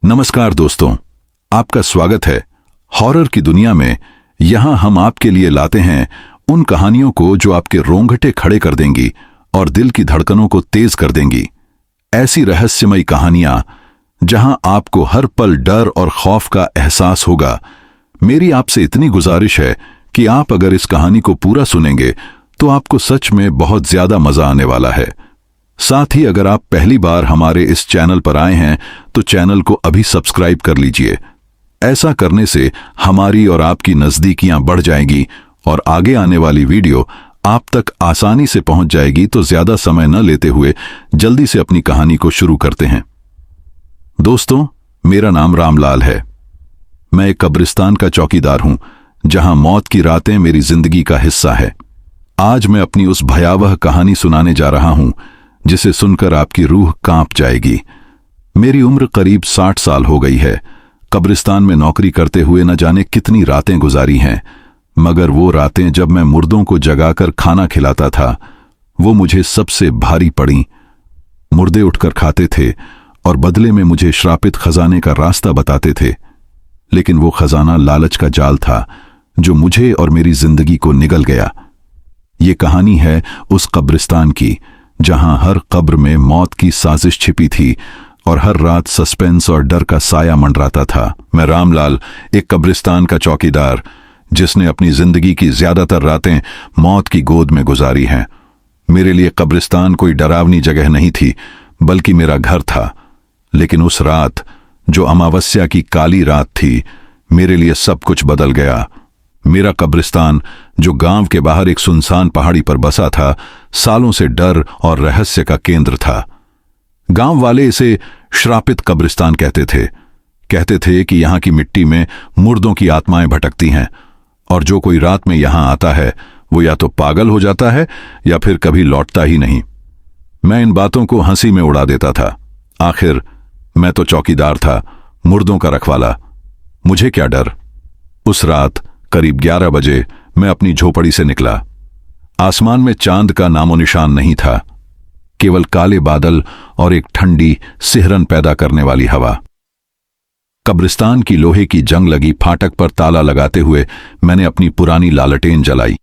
नमस्कार दोस्तों, आपका स्वागत है हॉरर की दुनिया में। यहां हम आपके लिए लाते हैं उन कहानियों को जो आपके रोंगटे खड़े कर देंगी और दिल की धड़कनों को तेज कर देंगी। ऐसी रहस्यमयी कहानियां जहां आपको हर पल डर और खौफ का एहसास होगा। मेरी आपसे इतनी गुजारिश है कि आप अगर इस कहानी को पूरा सुनेंगे तो आपको सच में बहुत ज्यादा मजा आने वाला है। साथ ही अगर आप पहली बार हमारे इस चैनल पर आए हैं तो चैनल को अभी सब्सक्राइब कर लीजिए। ऐसा करने से हमारी और आपकी नजदीकियां बढ़ जाएंगी और आगे आने वाली वीडियो आप तक आसानी से पहुंच जाएगी। तो ज्यादा समय न लेते हुए जल्दी से अपनी कहानी को शुरू करते हैं। दोस्तों, मेरा नाम रामलाल है। मैं एक कब्रिस्तान का चौकीदार हूं जहां मौत की रातें मेरी जिंदगी का हिस्सा है। आज मैं अपनी उस भयावह कहानी सुनाने जा रहा हूं जिसे सुनकर आपकी रूह कांप जाएगी। मेरी उम्र करीब 60 साल हो गई है। कब्रिस्तान में नौकरी करते हुए न जाने कितनी रातें गुजारी हैं, मगर वो रातें जब मैं मुर्दों को जगाकर खाना खिलाता था वो मुझे सबसे भारी पड़ीं। मुर्दे उठकर खाते थे और बदले में मुझे श्रापित खजाने का रास्ता बताते थे, लेकिन वो खजाना लालच का जाल था जो मुझे और मेरी जिंदगी को निगल गया। ये कहानी है उस कब्रिस्तान की जहां हर कब्र में मौत की साजिश छिपी थी और हर रात सस्पेंस और डर का साया मंडराता था। मैं रामलाल, एक कब्रिस्तान का चौकीदार जिसने अपनी जिंदगी की ज्यादातर रातें मौत की गोद में गुजारी हैं। मेरे लिए कब्रिस्तान कोई डरावनी जगह नहीं थी बल्कि मेरा घर था। लेकिन उस रात, जो अमावस्या की काली रात थी, मेरे लिए सब कुछ बदल गया। मेरा कब्रिस्तान, जो गांव के बाहर एक सुनसान पहाड़ी पर बसा था, सालों से डर और रहस्य का केंद्र था। गांव वाले इसे श्रापित कब्रिस्तान कहते थे कि यहां की मिट्टी में मुर्दों की आत्माएं भटकती हैं और जो कोई रात में यहां आता है वो या तो पागल हो जाता है या फिर कभी लौटता ही नहीं। मैं इन बातों को हंसी में उड़ा देता था। आखिर मैं तो चौकीदार था, मुर्दों का रखवाला। मुझे क्या डर। उस रात करीब 11 बजे मैं अपनी झोपड़ी से निकला। आसमान में चांद का नामो निशान नहीं था, केवल काले बादल और एक ठंडी सिहरन पैदा करने वाली हवा। कब्रिस्तान की लोहे की जंग लगी फाटक पर ताला लगाते हुए मैंने अपनी पुरानी लालटेन जलाई।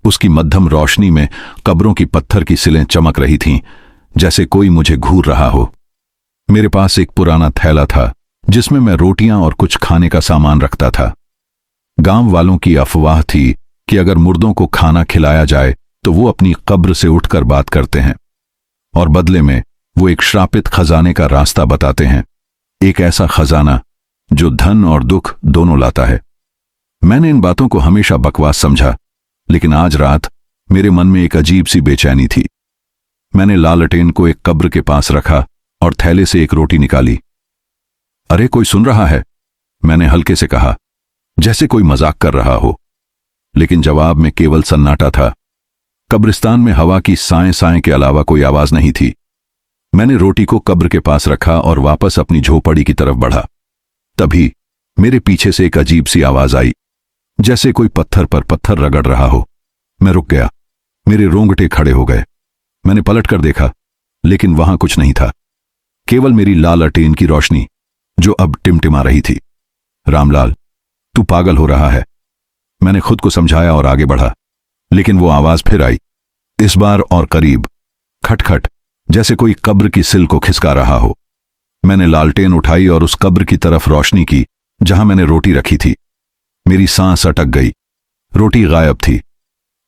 उसकी मध्यम रोशनी में कब्रों की पत्थर की सिलें चमक रही थीं, जैसे कोई मुझे घूर रहा हो। मेरे पास एक पुराना थैला था जिसमें मैं रोटियां और कुछ खाने का सामान रखता था। गांव वालों की अफवाह थी कि अगर मुर्दों को खाना खिलाया जाए तो वो अपनी कब्र से उठकर बात करते हैं और बदले में वो एक श्रापित खजाने का रास्ता बताते हैं। एक ऐसा खजाना जो धन और दुख दोनों लाता है। मैंने इन बातों को हमेशा बकवास समझा, लेकिन आज रात मेरे मन में एक अजीब सी बेचैनी थी। मैंने लालटेन को एक कब्र के पास रखा और थैले से एक रोटी निकाली। अरे, कोई सुन रहा है? मैंने हल्के से कहा, जैसे कोई मजाक कर रहा हो। लेकिन जवाब में केवल सन्नाटा था। कब्रिस्तान में हवा की साएं साएं के अलावा कोई आवाज नहीं थी। मैंने रोटी को कब्र के पास रखा और वापस अपनी झोपड़ी की तरफ बढ़ा। तभी मेरे पीछे से एक अजीब सी आवाज आई, जैसे कोई पत्थर पर पत्थर रगड़ रहा हो। मैं रुक गया, मेरे रोंगटे खड़े हो गए। मैंने पलट कर देखा, लेकिन वहां कुछ नहीं था, केवल मेरी लालटेन की रोशनी जो अब टिमटिमा रही थी। रामलाल, तू पागल हो रहा है, मैंने खुद को समझाया और आगे बढ़ा। लेकिन वो आवाज फिर आई, इस बार और करीब, खटखट, जैसे कोई कब्र की सिल को खिसका रहा हो। मैंने लालटेन उठाई और उस कब्र की तरफ रोशनी की जहां मैंने रोटी रखी थी। मेरी सांस अटक गई। रोटी गायब थी।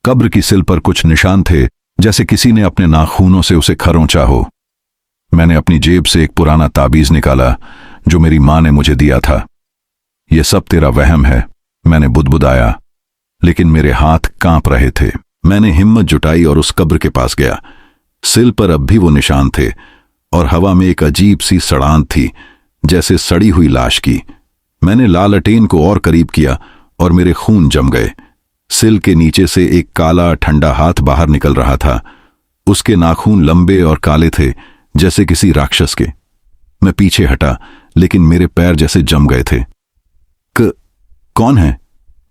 कब्र की सिल पर कुछ निशान थे, जैसे किसी ने अपने नाखूनों से उसे खरोंचा हो। मैंने अपनी जेब से एक पुराना ताबीज निकाला जो मेरी मां ने मुझे दिया था। यह सब तेरा वहम है, मैंने बुदबुदाया, लेकिन मेरे हाथ कांप रहे थे। मैंने हिम्मत जुटाई और उस कब्र के पास गया। सिल पर अब भी वो निशान थे और हवा में एक अजीब सी सड़ांत थी, जैसे सड़ी हुई लाश की। मैंने लालटेन को और करीब किया और मेरे खून जम गए। सिल के नीचे से एक काला ठंडा हाथ बाहर निकल रहा था। उसके नाखून लंबे और काले थे, जैसे किसी राक्षस के। मैं पीछे हटा, लेकिन मेरे पैर जैसे जम गए थे। कौन है?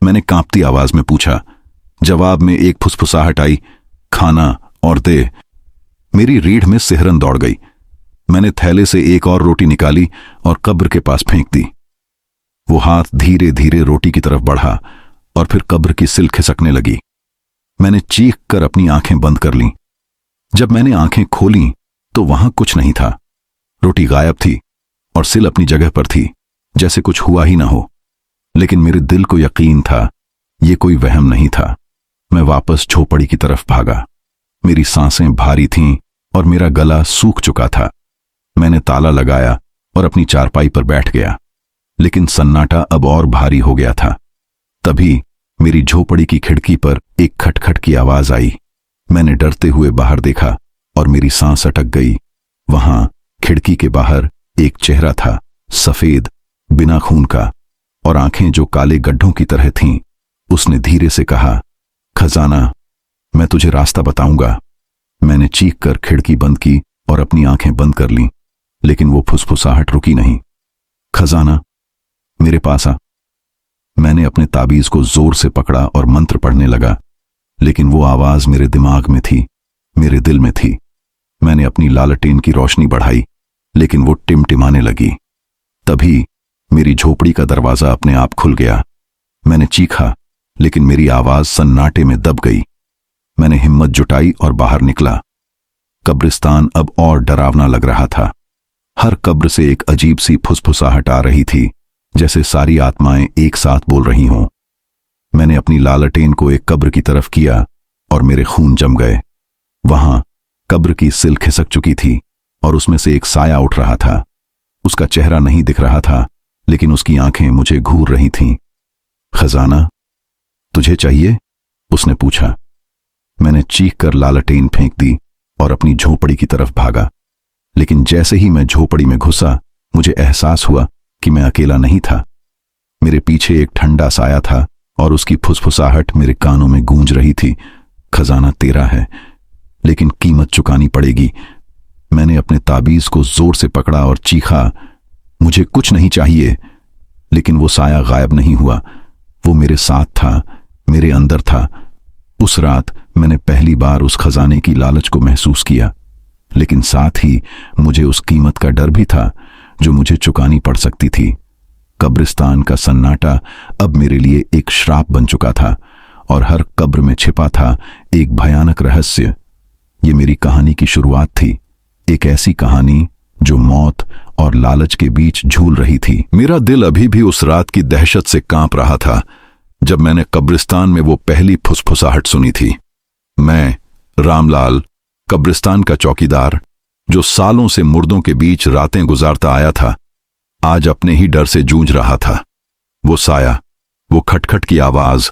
मैंने कांपती आवाज में पूछा। जवाब में एक फुसफुसाहट आई, खाना और दे। मेरी रीढ़ में सिहरन दौड़ गई। मैंने थैले से एक और रोटी निकाली और कब्र के पास फेंक दी। वो हाथ धीरे धीरे रोटी की तरफ बढ़ा और फिर कब्र की सिल खिसकने लगी। मैंने चीख कर अपनी आंखें बंद कर लीं। जब मैंने आंखें खोलीं तो वहां कुछ नहीं था। रोटी गायब थी और सिल अपनी जगह पर थी, जैसे कुछ हुआ ही ना हो। लेकिन मेरे दिल को यकीन था ये कोई वहम नहीं था। मैं वापस झोपड़ी की तरफ भागा। मेरी सांसें भारी थीं और मेरा गला सूख चुका था। मैंने ताला लगाया और अपनी चारपाई पर बैठ गया, लेकिन सन्नाटा अब और भारी हो गया था। तभी मेरी झोपड़ी की खिड़की पर एक खटखट की आवाज आई। मैंने डरते हुए बाहर देखा और मेरी सांस अटक गई। वहां खिड़की के बाहर एक चेहरा था, सफेद, बिना खून का, और आंखें जो काले गड्ढों की तरह थीं। उसने धीरे से कहा, खजाना, मैं तुझे रास्ता बताऊंगा। मैंने चीख कर खिड़की बंद की और अपनी आंखें बंद कर लीं, लेकिन वो फुसफुसाहट रुकी नहीं। खजाना, मेरे पास आ। मैंने अपने ताबीज को जोर से पकड़ा और मंत्र पढ़ने लगा, लेकिन वो आवाज मेरे दिमाग में थी, मेरे दिल में थी। मैंने अपनी लालटेन की रोशनी बढ़ाई, लेकिन वो टिमटिमाने लगी। तभी मेरी झोपड़ी का दरवाजा अपने आप खुल गया। मैंने चीखा, लेकिन मेरी आवाज सन्नाटे में दब गई। मैंने हिम्मत जुटाई और बाहर निकला। कब्रिस्तान अब और डरावना लग रहा था। हर कब्र से एक अजीब सी फुसफुसाहट आ रही थी, जैसे सारी आत्माएं एक साथ बोल रही हों। मैंने अपनी लालटेन को एक कब्र की तरफ किया और मेरे खून जम गए। वहां कब्र की सिल खिसक चुकी थी और उसमें से एक साया उठ रहा था। उसका चेहरा नहीं दिख रहा था, लेकिन उसकी आंखें मुझे घूर रही थीं। खजाना, तुझे चाहिए? उसने पूछा। मैंने चीख कर लालटेन फेंक दी और अपनी झोपड़ी की तरफ भागा। लेकिन जैसे ही मैं झोपड़ी में घुसा, मुझे एहसास हुआ कि मैं अकेला नहीं था। मेरे पीछे एक ठंडा साया था और उसकी फुसफुसाहट मेरे कानों में गूंज रही थी। खजाना तेरा है, लेकिन कीमत चुकानी पड़ेगी। मैंने अपने ताबीज को जोर से पकड़ा और चीखा, मुझे कुछ नहीं चाहिए। लेकिन वो साया गायब नहीं हुआ। वो मेरे साथ था, मेरे अंदर था। उस रात मैंने पहली बार उस खजाने की लालच को महसूस किया, लेकिन साथ ही मुझे उस कीमत का डर भी था जो मुझे चुकानी पड़ सकती थी। कब्रिस्तान का सन्नाटा अब मेरे लिए एक श्राप बन चुका था और हर कब्र में छिपा था एक भयानक रहस्य। ये मेरी कहानी की शुरुआत थी, एक ऐसी कहानी जो मौत और लालच के बीच झूल रही थी। मेरा दिल अभी भी उस रात की दहशत से कांप रहा था जब मैंने कब्रिस्तान में वो पहली फुसफुसाहट सुनी थी। मैं, रामलाल, कब्रिस्तान का चौकीदार, जो सालों से मुर्दों के बीच रातें गुजारता आया था, आज अपने ही डर से जूझ रहा था। वो साया, वो खटखट की आवाज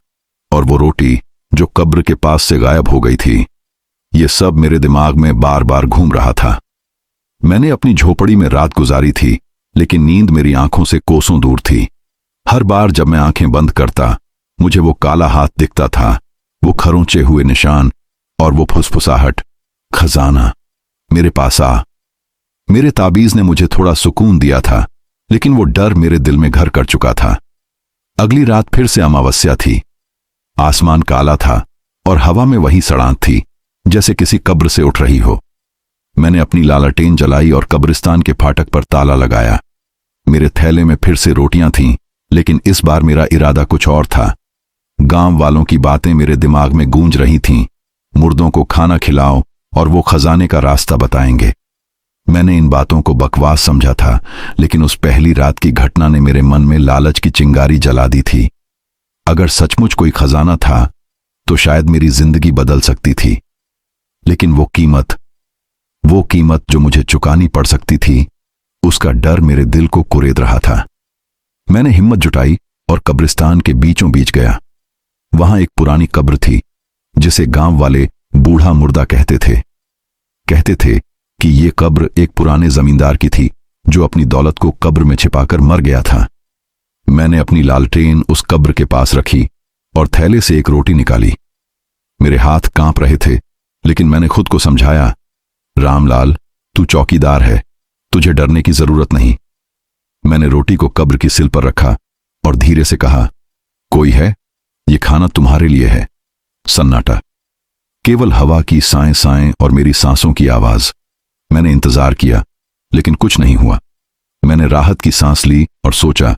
और वो रोटी जो कब्र के पास से गायब हो गई थी, ये सब मेरे दिमाग में बार बार घूम रहा था। मैंने अपनी झोपड़ी में रात गुजारी थी, लेकिन नींद मेरी आंखों से कोसों दूर थी। हर बार जब मैं आंखें बंद करता, मुझे वो काला हाथ दिखता था, वो खरोंचे हुए निशान और वो फुसफुसाहट, खजाना, मेरे पास आ। मेरे ताबीज ने मुझे थोड़ा सुकून दिया था, लेकिन वो डर मेरे दिल में घर कर चुका था। अगली रात फिर से अमावस्या थी। आसमान काला था और हवा में वही सड़ांत थी जैसे किसी कब्र से उठ रही हो। मैंने अपनी लालटेन जलाई और कब्रिस्तान के फाटक पर ताला लगाया। मेरे थैले में फिर से रोटियां थीं, लेकिन इस बार मेरा इरादा कुछ और था। गांव वालों की बातें मेरे दिमाग में गूंज रही थीं, मुर्दों को खाना खिलाओ और वो खजाने का रास्ता बताएंगे। मैंने इन बातों को बकवास समझा था, लेकिन उस पहली रात की घटना ने मेरे मन में लालच की चिंगारी जला दी थी। अगर सचमुच कोई खजाना था तो शायद मेरी जिंदगी बदल सकती थी। लेकिन वो कीमत जो मुझे चुकानी पड़ सकती थी, उसका डर मेरे दिल को कुरेद रहा था। मैंने हिम्मत जुटाई और कब्रिस्तान के बीचों बीच गया। वहां एक पुरानी कब्र थी जिसे गांव वाले बूढ़ा मुर्दा कहते थे कि ये कब्र एक पुराने जमींदार की थी जो अपनी दौलत को कब्र में छिपाकर मर गया था। मैंने अपनी लालटेन उस कब्र के पास रखी और थैले से एक रोटी निकाली। मेरे हाथ कांप रहे थे, लेकिन मैंने खुद को समझाया, रामलाल, तू चौकीदार है, तुझे डरने की जरूरत नहीं। मैंने रोटी को कब्र की सिल पर रखा और धीरे से कहा, कोई है? ये खाना तुम्हारे लिए है। सन्नाटा, केवल हवा की साएं साएं और मेरी सांसों की आवाज। मैंने इंतजार किया, लेकिन कुछ नहीं हुआ। मैंने राहत की सांस ली और सोचा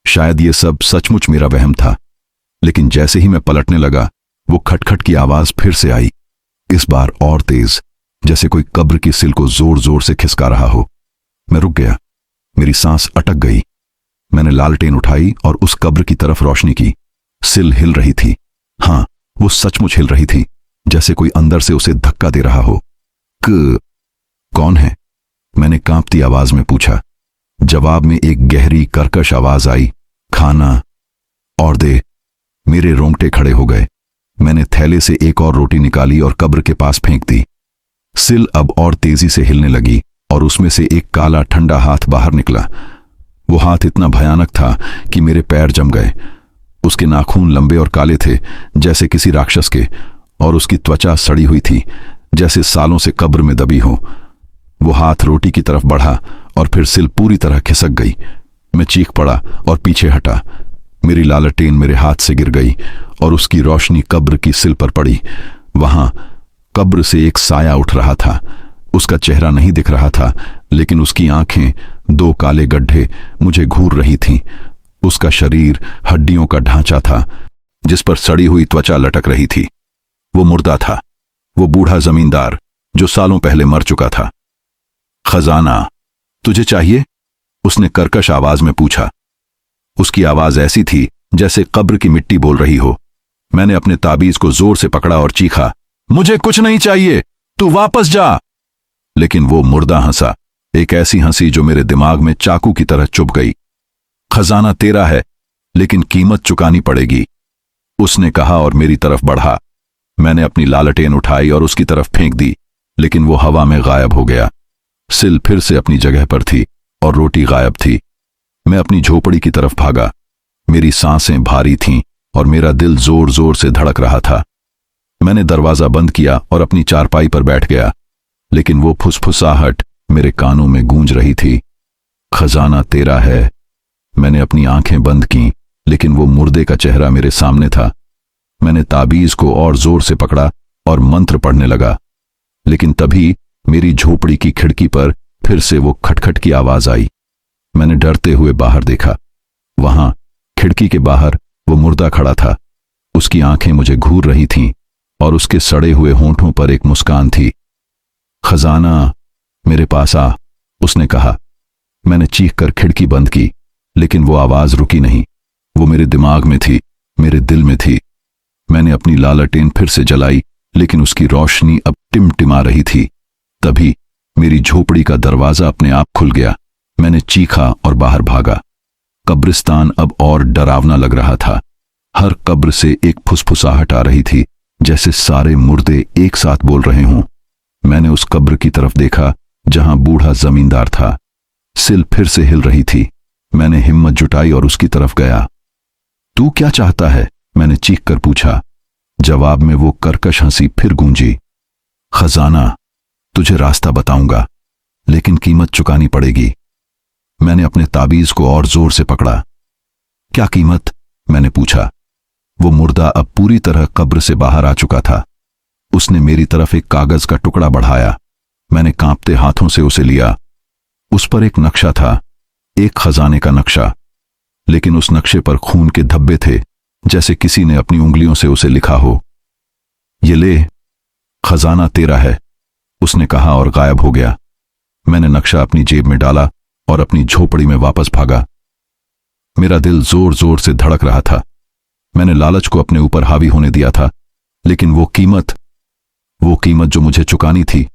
शायद ये सब सचमुच मेरा वहम था। लेकिन जैसे ही मैं पलटने लगा, वो खटखट की आवाज फिर से आई, इस बार और तेज, जैसे कोई कब्र की सिल को जोर जोर से खिसका रहा हो। मैं रुक गया, मेरी सांस अटक गई। मैंने लालटेन उठाई और उस कब्र की तरफ रोशनी की। सिल हिल रही थी। हां, वो सचमुच हिल रही थी, जैसे कोई अंदर से उसे धक्का दे रहा हो। कौन है? मैंने कांपती आवाज में पूछा। जवाब में एक गहरी कर्कश आवाज आई, खाना और दे। मेरे रोंगटे खड़े हो गए। मैंने थैले से एक और रोटी निकाली और कब्र के पास फेंक दी। सिल अब और तेजी से हिलने लगी और उसमें से एक काला ठंडा हाथ बाहर निकला। वो हाथ इतना भयानक था कि मेरे पैर जम गए। उसके नाखून लंबे और काले थे, जैसे किसी राक्षस के, और उसकी त्वचा सड़ी हुई थी, जैसे सालों से कब्र में दबी हो। वो हाथ रोटी की तरफ बढ़ा और फिर सिल पूरी तरह खिसक गई। मैं चीख पड़ा और पीछे हटा। मेरी लालटेन मेरे हाथ से गिर गई और उसकी रोशनी कब्र की सिल पर पड़ी। वहां कब्र से एक साया उठ रहा था। उसका चेहरा नहीं दिख रहा था, लेकिन उसकी आंखें, दो काले गड्ढे, मुझे घूर रही थीं। उसका शरीर हड्डियों का ढांचा था, जिस पर सड़ी हुई त्वचा लटक रही थी। वो मुर्दा था, वो बूढ़ा जमींदार जो सालों पहले मर चुका था। खजाना तुझे चाहिए? उसने कर्कश आवाज में पूछा। उसकी आवाज ऐसी थी जैसे कब्र की मिट्टी बोल रही हो। मैंने अपने ताबीज को जोर से पकड़ा और चीखा, मुझे कुछ नहीं चाहिए, तू वापस जा। लेकिन वो मुर्दा हंसा, एक ऐसी हंसी जो मेरे दिमाग में चाकू की तरह चुभ गई। खजाना तेरा है, लेकिन कीमत चुकानी पड़ेगी, उसने कहा और मेरी तरफ बढ़ा। मैंने अपनी लालटेन उठाई और उसकी तरफ फेंक दी, लेकिन वो हवा में गायब हो गया। सिल फिर से अपनी जगह पर थी और रोटी गायब थी। मैं अपनी झोपड़ी की तरफ भागा। मेरी सांसें भारी थीं और मेरा दिल जोर जोर से धड़क रहा था। मैंने दरवाजा बंद किया और अपनी चारपाई पर बैठ गया, लेकिन वो फुसफुसाहट मेरे कानों में गूंज रही थी। खजाना तेरा है। मैंने अपनी आंखें बंद की, लेकिन वो मुर्दे का चेहरा मेरे सामने था। मैंने ताबीज को और जोर से पकड़ा और मंत्र पढ़ने लगा, लेकिन तभी मेरी झोपड़ी की खिड़की पर फिर से वो खटखट की आवाज आई। मैंने डरते हुए बाहर देखा। वहां खिड़की के बाहर वो मुर्दा खड़ा था। उसकी आंखें मुझे घूर रही थीं और उसके सड़े हुए होंठों पर एक मुस्कान थी। खजाना मेरे पास आ, उसने कहा। मैंने चीख कर खिड़की बंद की, लेकिन वो आवाज रुकी नहीं। वो मेरे दिमाग में थी, मेरे दिल में थी। मैंने अपनी लालटेन फिर से जलाई, लेकिन उसकी रोशनी अब टिमटिमा रही थी। तभी मेरी झोपड़ी का दरवाजा अपने आप खुल गया। मैंने चीखा और बाहर भागा। कब्रिस्तान अब और डरावना लग रहा था। हर कब्र से एक फुसफुसाहट आ रही थी, जैसे सारे मुर्दे एक साथ बोल रहे हों। मैंने उस कब्र की तरफ देखा जहां बूढ़ा जमींदार था। सिल फिर से हिल रही थी। मैंने हिम्मत जुटाई और उसकी तरफ गया। तू क्या चाहता है? मैंने चीख कर पूछा। जवाब में वो कर्कश हंसी फिर गूंजी। खजाना, तुझे रास्ता बताऊंगा, लेकिन कीमत चुकानी पड़ेगी। मैंने अपने ताबीज को और जोर से पकड़ा। क्या कीमत? मैंने पूछा। वो मुर्दा अब पूरी तरह कब्र से बाहर आ चुका था। उसने मेरी तरफ एक कागज का टुकड़ा बढ़ाया। मैंने कांपते हाथों से उसे लिया। उस पर एक नक्शा था, एक खजाने का नक्शा, लेकिन उस नक्शे पर खून के धब्बे थे, जैसे किसी ने अपनी उंगलियों से उसे लिखा हो। ये ले, खजाना तेरा है, उसने कहा और गायब हो गया। मैंने नक्शा अपनी जेब में डाला और अपनी झोपड़ी में वापस भागा। मेरा दिल जोर जोर से धड़क रहा था। मैंने लालच को अपने ऊपर हावी होने दिया था, लेकिन वो कीमत जो मुझे चुकानी थी,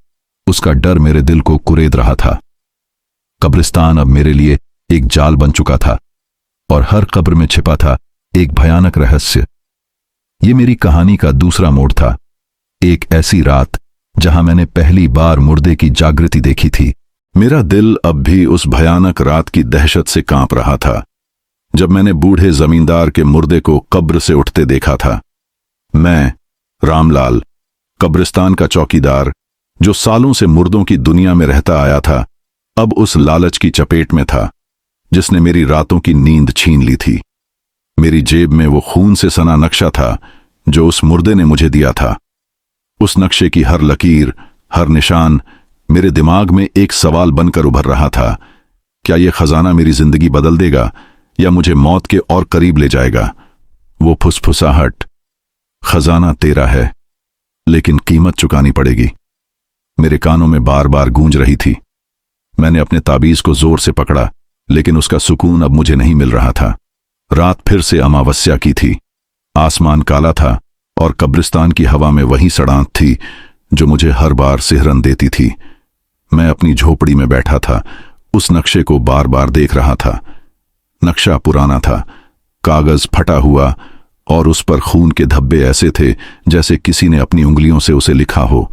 उसका डर मेरे दिल को कुरेद रहा था। कब्रिस्तान अब मेरे लिए एक जाल बन चुका था और हर कब्र में छिपा था एक भयानक रहस्य। ये मेरी कहानी का दूसरा मोड़ था। एक ऐसी रात जहां मैंने पहली बार मुर्दे की जागृति देखी थी। मेरा दिल अब भी उस भयानक रात की दहशत से कांप रहा था, जब मैंने बूढ़े जमींदार के मुर्दे को कब्र से उठते देखा था। मैं, रामलाल, कब्रिस्तान का चौकीदार, जो सालों से मुर्दों की दुनिया में रहता आया था, अब उस लालच की चपेट में था जिसने मेरी रातों की नींद छीन ली थी। मेरी जेब में वो खून से सना नक्शा था जो उस मुर्दे ने मुझे दिया था। उस नक्शे की हर लकीर, हर निशान मेरे दिमाग में एक सवाल बनकर उभर रहा था, क्या यह खजाना मेरी जिंदगी बदल देगा या मुझे मौत के और करीब ले जाएगा? वो फुसफुसाहट, खजाना तेरा है लेकिन कीमत चुकानी पड़ेगी, मेरे कानों में बार बार गूंज रही थी। मैंने अपने ताबीज को जोर से पकड़ा, लेकिन उसका सुकून अब मुझे नहीं मिल रहा था। रात फिर से अमावस्या की थी। आसमान काला था और कब्रिस्तान की हवा में वही सड़ांत थी जो मुझे हर बार सिहरन देती थी। मैं अपनी झोपड़ी में बैठा था, उस नक्शे को बार बार देख रहा था। नक्शा पुराना था, कागज फटा हुआ और उस पर खून के धब्बे ऐसे थे जैसे किसी ने अपनी उंगलियों से उसे लिखा हो।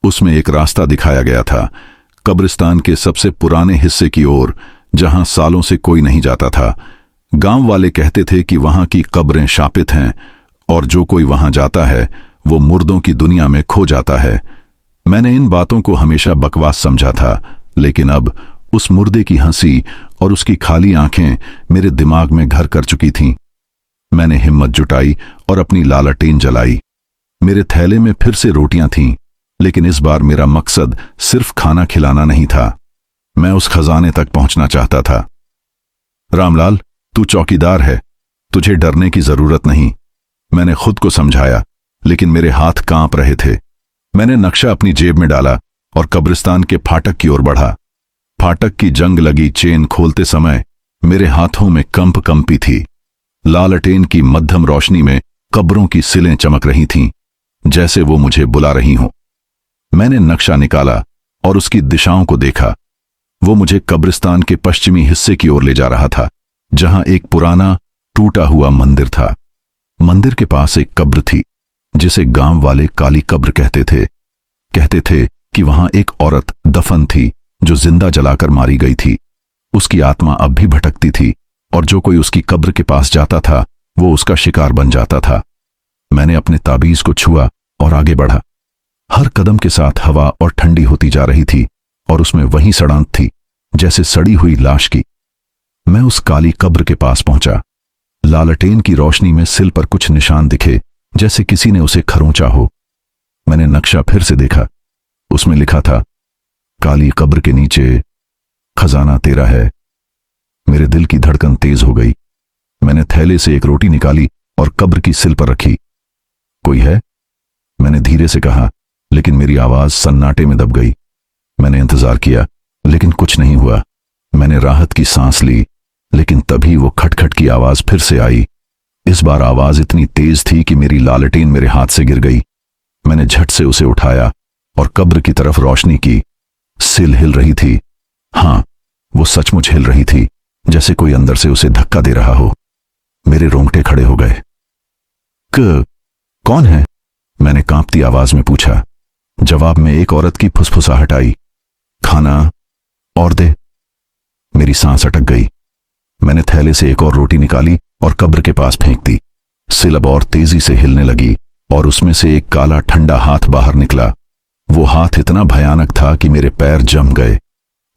उसमें एक रास्ता दिखाया गया था, कब्रिस्तान के सबसे पुराने हिस्से की ओर, जहां सालों से कोई नहीं जाता था। गांव वाले कहते थे कि वहां की कब्रें शापित हैं और जो कोई वहां जाता है वो मुर्दों की दुनिया में खो जाता है। मैंने इन बातों को हमेशा बकवास समझा था, लेकिन अब उस मुर्दे की हंसी और उसकी खाली आंखें मेरे दिमाग में घर कर चुकी थीं। मैंने हिम्मत जुटाई और अपनी लालटेन जलाई। मेरे थैले में फिर से रोटियां थीं, लेकिन इस बार मेरा मकसद सिर्फ खाना खिलाना नहीं था। मैं उस खजाने तक पहुंचना चाहता था। रामलाल, तू चौकीदार है, तुझे डरने की जरूरत नहीं, मैंने खुद को समझाया, लेकिन मेरे हाथ कांप रहे थे। मैंने नक्शा अपनी जेब में डाला और कब्रिस्तान के फाटक की ओर बढ़ा। फाटक की जंग लगी चेन खोलते समय मेरे हाथों में कंप कंपी थी। लालटेन की मध्यम रोशनी में कब्रों की सिलें चमक रही थीं, जैसे वो मुझे बुला रही हों। मैंने नक्शा निकाला और उसकी दिशाओं को देखा। वो मुझे कब्रिस्तान के पश्चिमी हिस्से की ओर ले जा रहा था, जहां एक पुराना टूटा हुआ मंदिर था। मंदिर के पास एक कब्र थी, जिसे गांव वाले काली कब्र कहते थे। कहते थे कि वहां एक औरत दफन थी जो जिंदा जलाकर मारी गई थी। उसकी आत्मा अब भी भटकती थी और जो कोई उसकी कब्र के पास जाता था वो उसका शिकार बन जाता था। मैंने अपने ताबीज को छुआ और आगे बढ़ा। हर कदम के साथ हवा और ठंडी होती जा रही थी और उसमें वही सड़ांत थी, जैसे सड़ी हुई लाश की। मैं उस काली कब्र के पास पहुंचा। लालटेन की रोशनी में सिल पर कुछ निशान दिखे, जैसे किसी ने उसे खरोंचा हो। मैंने नक्शा फिर से देखा। उसमें लिखा था, काली कब्र के नीचे खजाना तेरा है। मेरे दिल की धड़कन तेज हो गई। मैंने थैले से एक रोटी निकाली और कब्र की सिल पर रखी। कोई है? मैंने धीरे से कहा, लेकिन मेरी आवाज सन्नाटे में दब गई। मैंने इंतजार किया, लेकिन कुछ नहीं हुआ। मैंने राहत की सांस ली, लेकिन तभी वो खटखट की आवाज फिर से आई। इस बार आवाज इतनी तेज थी कि मेरी लालटेन मेरे हाथ से गिर गई। मैंने झट से उसे उठाया और कब्र की तरफ रोशनी की। सिल हिल रही थी। हां, वो सचमुच हिल रही थी, जैसे कोई अंदर से उसे धक्का दे रहा हो। मेरे रोंगटे खड़े हो गए। कौन है? मैंने कांपती आवाज में पूछा। जवाब में एक औरत की फुसफुसाहट आई, खाना और दे। मेरी सांस अटक गई। मैंने थैले से एक और रोटी निकाली और कब्र के पास फेंक दी। सिल अब और तेजी से हिलने लगी और उसमें से एक काला ठंडा हाथ बाहर निकला। वो हाथ इतना भयानक था कि मेरे पैर जम गए।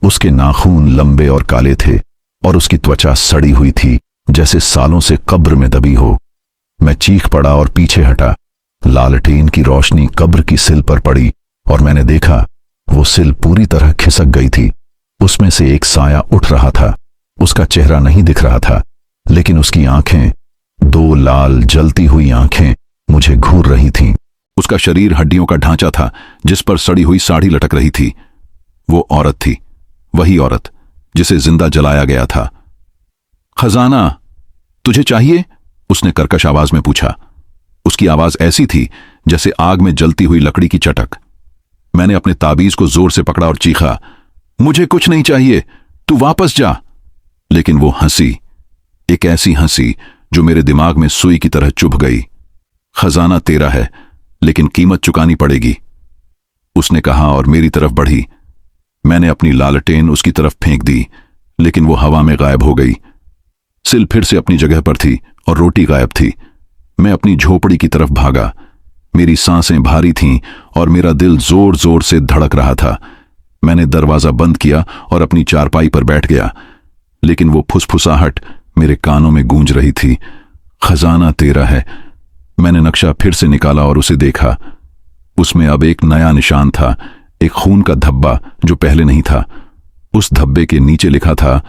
उसके नाखून लंबे और काले थे और उसकी त्वचा सड़ी हुई थी, जैसे सालों से कब्र में दबी हो। मैं चीख पड़ा और पीछे हटा। लालटेन की रोशनी कब्र की सिल पर पड़ी और मैंने देखा वो सिल पूरी तरह खिसक गई थी। उसमें से एक साया उठ रहा था। उसका चेहरा नहीं दिख रहा था, लेकिन उसकी आंखें, दो लाल जलती हुई आंखें, मुझे घूर रही थीं। उसका शरीर हड्डियों का ढांचा था, जिस पर सड़ी हुई साड़ी लटक रही थी। वो औरत थी, वही औरत जिसे जिंदा जलाया गया था। खजाना तुझे चाहिए? उसने कर्कश आवाज में पूछा। उसकी आवाज ऐसी थी जैसे आग में जलती हुई लकड़ी की चटक। मैंने अपने ताबीज को जोर से पकड़ा और चीखा, मुझे कुछ नहीं चाहिए, तू वापस जा। लेकिन वो हंसी, एक ऐसी हंसी जो मेरे दिमाग में सुई की तरह चुभ गई। खजाना तेरा है, लेकिन कीमत चुकानी पड़ेगी, उसने कहा और मेरी तरफ बढ़ी। मैंने अपनी लालटेन उसकी तरफ फेंक दी, लेकिन वो हवा में गायब हो गई। सिल फिर से अपनी जगह पर थी और रोटी गायब थी। मैं अपनी झोपड़ी की तरफ भागा। मेरी सांसें भारी थीं और मेरा दिल जोर जोर से धड़क रहा था। मैंने दरवाजा बंद किया और अपनी चारपाई पर बैठ गया, लेकिन वो फुसफुसाहट मेरे कानों में गूंज रही थी। खजाना तेरा है। मैंने नक्शा फिर से निकाला और उसे देखा। उसमें अब एक नया निशान था, एक खून का धब्बा जो पहले नहीं था। उस धब्बे के नीचे लिखा था,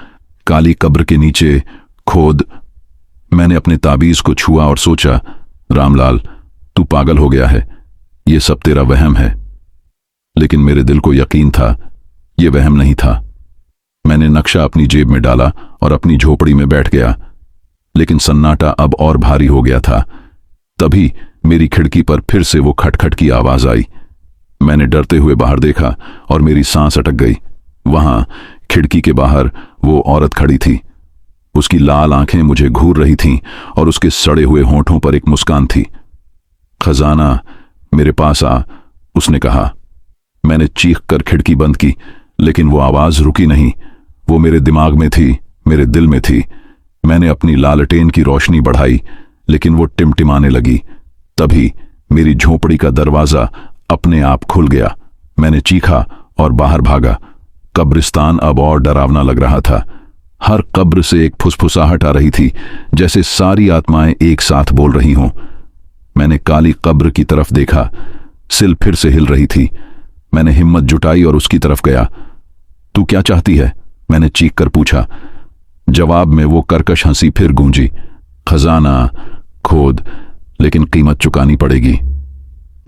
काली कब्र के नीचे खोद। मैंने अपने ताबीज को छुआ और सोचा, रामलाल, तू पागल हो गया है, ये सब तेरा वहम है। लेकिन मेरे दिल को यकीन था, ये वहम नहीं था। मैंने नक्शा अपनी जेब में डाला और अपनी झोपड़ी में बैठ गया। लेकिन सन्नाटा अब और भारी हो गया था। तभी मेरी खिड़की पर फिर से वो खटखट की आवाज आई। मैंने डरते हुए बाहर देखा और मेरी सांस अटक गई। वहां खिड़की के बाहर वो औरत खड़ी थी। उसकी लाल आंखें मुझे घूर रही थीं और उसके सड़े हुए होंठों पर एक मुस्कान थी। खजाना, मेरे पास आ, उसने कहा। मैंने चीख कर खिड़की बंद की, लेकिन वो आवाज रुकी नहीं। वो मेरे दिमाग में थी, मेरे दिल में थी। मैंने अपनी लालटेन की रोशनी बढ़ाई, लेकिन वो टिमटिमाने लगी। तभी मेरी झोपड़ी का दरवाजा अपने आप खुल गया। मैंने चीखा और बाहर भागा। कब्रिस्तान अब और डरावना लग रहा था। हर कब्र से एक फुसफुसाहट आ रही थी, जैसे सारी आत्माएं एक साथ बोल रही हों। मैंने काली कब्र की तरफ देखा। सिल फिर से हिल रही थी। मैंने हिम्मत जुटाई और उसकी तरफ गया। तू क्या चाहती है? मैंने चीख कर पूछा। जवाब में वो कर्कश हंसी फिर गूंजी। खजाना, खोद, लेकिन कीमत चुकानी पड़ेगी।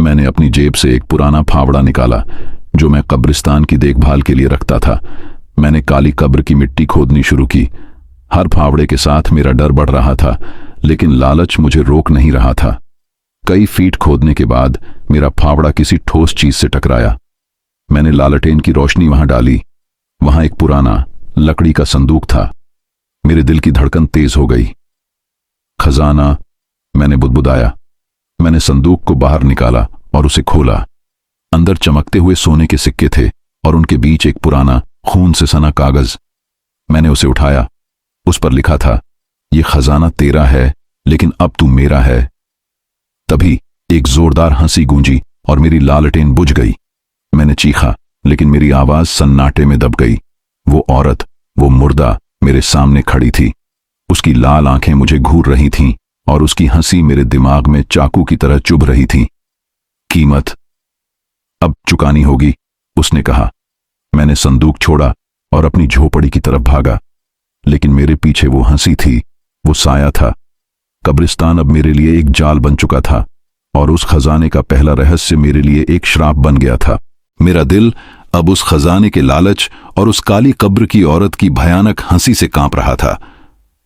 मैंने अपनी जेब से एक पुराना फावड़ा निकाला जो मैं कब्रिस्तान की देखभाल के लिए रखता था। मैंने काली कब्र की मिट्टी खोदनी शुरू की। हर फावड़े के साथ मेरा डर बढ़ रहा था, लेकिन लालच मुझे रोक नहीं रहा था। कई फीट खोदने के बाद मेरा फावड़ा किसी ठोस चीज से टकराया। मैंने लालटेन की रोशनी वहां डाली। वहां एक पुराना लकड़ी का संदूक था। मेरे दिल की धड़कन तेज हो गई। खजाना, मैंने बुदबुदाया। मैंने संदूक को बाहर निकाला और उसे खोला। अंदर चमकते हुए सोने के सिक्के थे और उनके बीच एक पुराना खून से सना कागज। मैंने उसे उठाया। उस पर लिखा था, यह खजाना तेरा है, लेकिन अब तू मेरा है। तभी एक जोरदार हंसी गूंजी और मेरी लालटेन बुझ गई। मैंने चीखा, लेकिन मेरी आवाज सन्नाटे में दब गई। वो औरत, वो मुर्दा मेरे सामने खड़ी थी। उसकी लाल आंखें मुझे घूर रही थीं और उसकी हंसी मेरे दिमाग में चाकू की तरह चुभ रही थी। कीमत अब चुकानी होगी, उसने कहा। मैंने संदूक छोड़ा और अपनी झोपड़ी की तरफ भागा, लेकिन मेरे पीछे वो हंसी थी, वो साया था। कब्रिस्तान अब मेरे लिए एक जाल बन चुका था और उस खजाने का पहला रहस्य मेरे लिए एक श्राप बन गया था। मेरा दिल अब उस खजाने के लालच और उस काली कब्र की औरत की भयानक हंसी से कांप रहा था।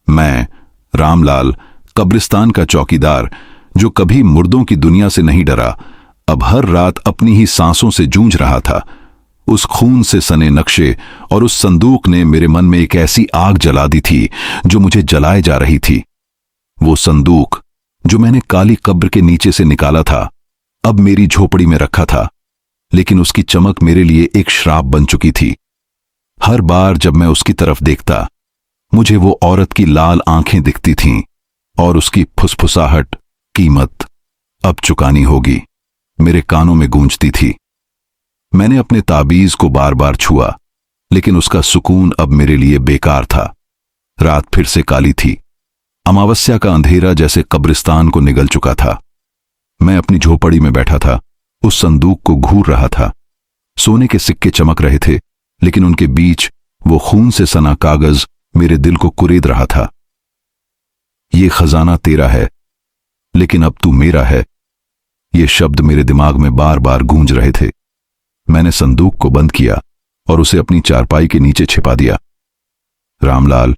मैं, रामलाल, कब्रिस्तान का चौकीदार, जो कभी मुर्दों की दुनिया से नहीं डरा, अब हर रात अपनी ही सांसों से जूझ रहा था। उस खून से सने नक्शे और उस संदूक ने मेरे मन में एक ऐसी आग जला दी थी जो मुझे जलाए जा रही थी। वो संदूक जो मैंने काली कब्र के नीचे से निकाला था, अब मेरी झोपड़ी में रखा था, लेकिन उसकी चमक मेरे लिए एक श्राप बन चुकी थी। हर बार जब मैं उसकी तरफ देखता, मुझे वो औरत की लाल आंखें दिखती थीं और उसकी फुसफुसाहट, कीमत अब चुकानी होगी, मेरे कानों में गूंजती थी। मैंने अपने ताबीज को बार बार छुआ, लेकिन उसका सुकून अब मेरे लिए बेकार था। रात फिर से काली थी। अमावस्या का अंधेरा जैसे कब्रिस्तान को निगल चुका था। मैं अपनी झोपड़ी में बैठा था, उस संदूक को घूर रहा था। सोने के सिक्के चमक रहे थे, लेकिन उनके बीच वो खून से सना कागज मेरे दिल को कुरेद रहा था। ये खजाना तेरा है, लेकिन अब तू मेरा है। ये शब्द मेरे दिमाग में बार बार गूंज रहे थे। मैंने संदूक को बंद किया और उसे अपनी चारपाई के नीचे छिपा दिया। रामलाल,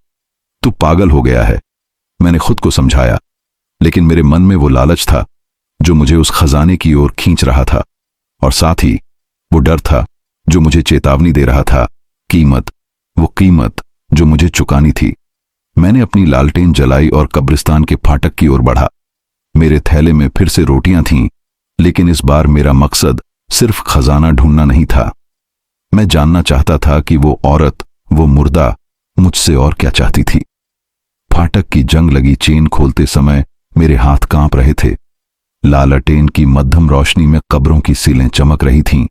तू पागल हो गया है, मैंने खुद को समझाया, लेकिन मेरे मन में वो लालच था जो मुझे उस खजाने की ओर खींच रहा था, और साथ ही वो डर था जो मुझे चेतावनी दे रहा था। कीमत, वो कीमत जो मुझे चुकानी थी। मैंने अपनी लालटेन जलाई और कब्रिस्तान के फाटक की ओर बढ़ा। मेरे थैले में फिर से रोटियां थीं, लेकिन इस बार मेरा मकसद सिर्फ खजाना ढूंढना नहीं था। मैं जानना चाहता था कि वो औरत, वो मुर्दा मुझसे और क्या चाहती थी। फाटक की जंग लगी चेन खोलते समय मेरे हाथ कांप रहे थे। लालटेन की मध्यम रोशनी में कब्रों की सीलें चमक रही थीं,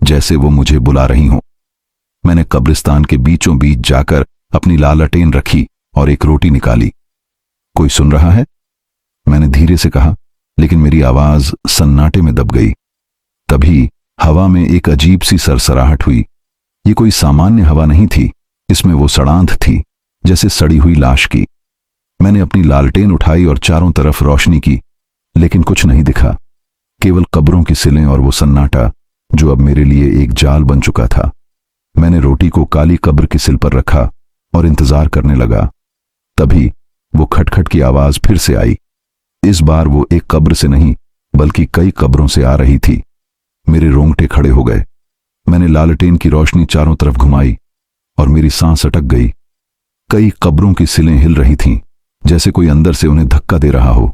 जैसे वो मुझे बुला रही हों। मैंने कब्रिस्तान के बीचों बीच जाकर अपनी लालटेन रखी और एक रोटी निकाली। कोई सुन रहा है? मैंने धीरे से कहा, लेकिन मेरी आवाज सन्नाटे में दब गई। तभी हवा में एक अजीब सी सरसराहट हुई। ये कोई सामान्य हवा नहीं थी, इसमें वो सड़ांध थी, जैसे सड़ी हुई लाश की। मैंने अपनी लालटेन उठाई और चारों तरफ रोशनी की, लेकिन कुछ नहीं दिखा, केवल कब्रों की सिलें और वो सन्नाटा जो अब मेरे लिए एक जाल बन चुका था। मैंने रोटी को काली कब्र की सिल पर रखा और इंतजार करने लगा। तभी वो खटखट की आवाज फिर से आई। इस बार वो एक कब्र से नहीं बल्कि कई कब्रों से आ रही थी। मेरे रोंगटे खड़े हो गए। मैंने लालटेन की रोशनी चारों तरफ घुमाई और मेरी सांस अटक गई। कई कब्रों की सिलें हिल रही थीं, जैसे कोई अंदर से उन्हें धक्का दे रहा हो।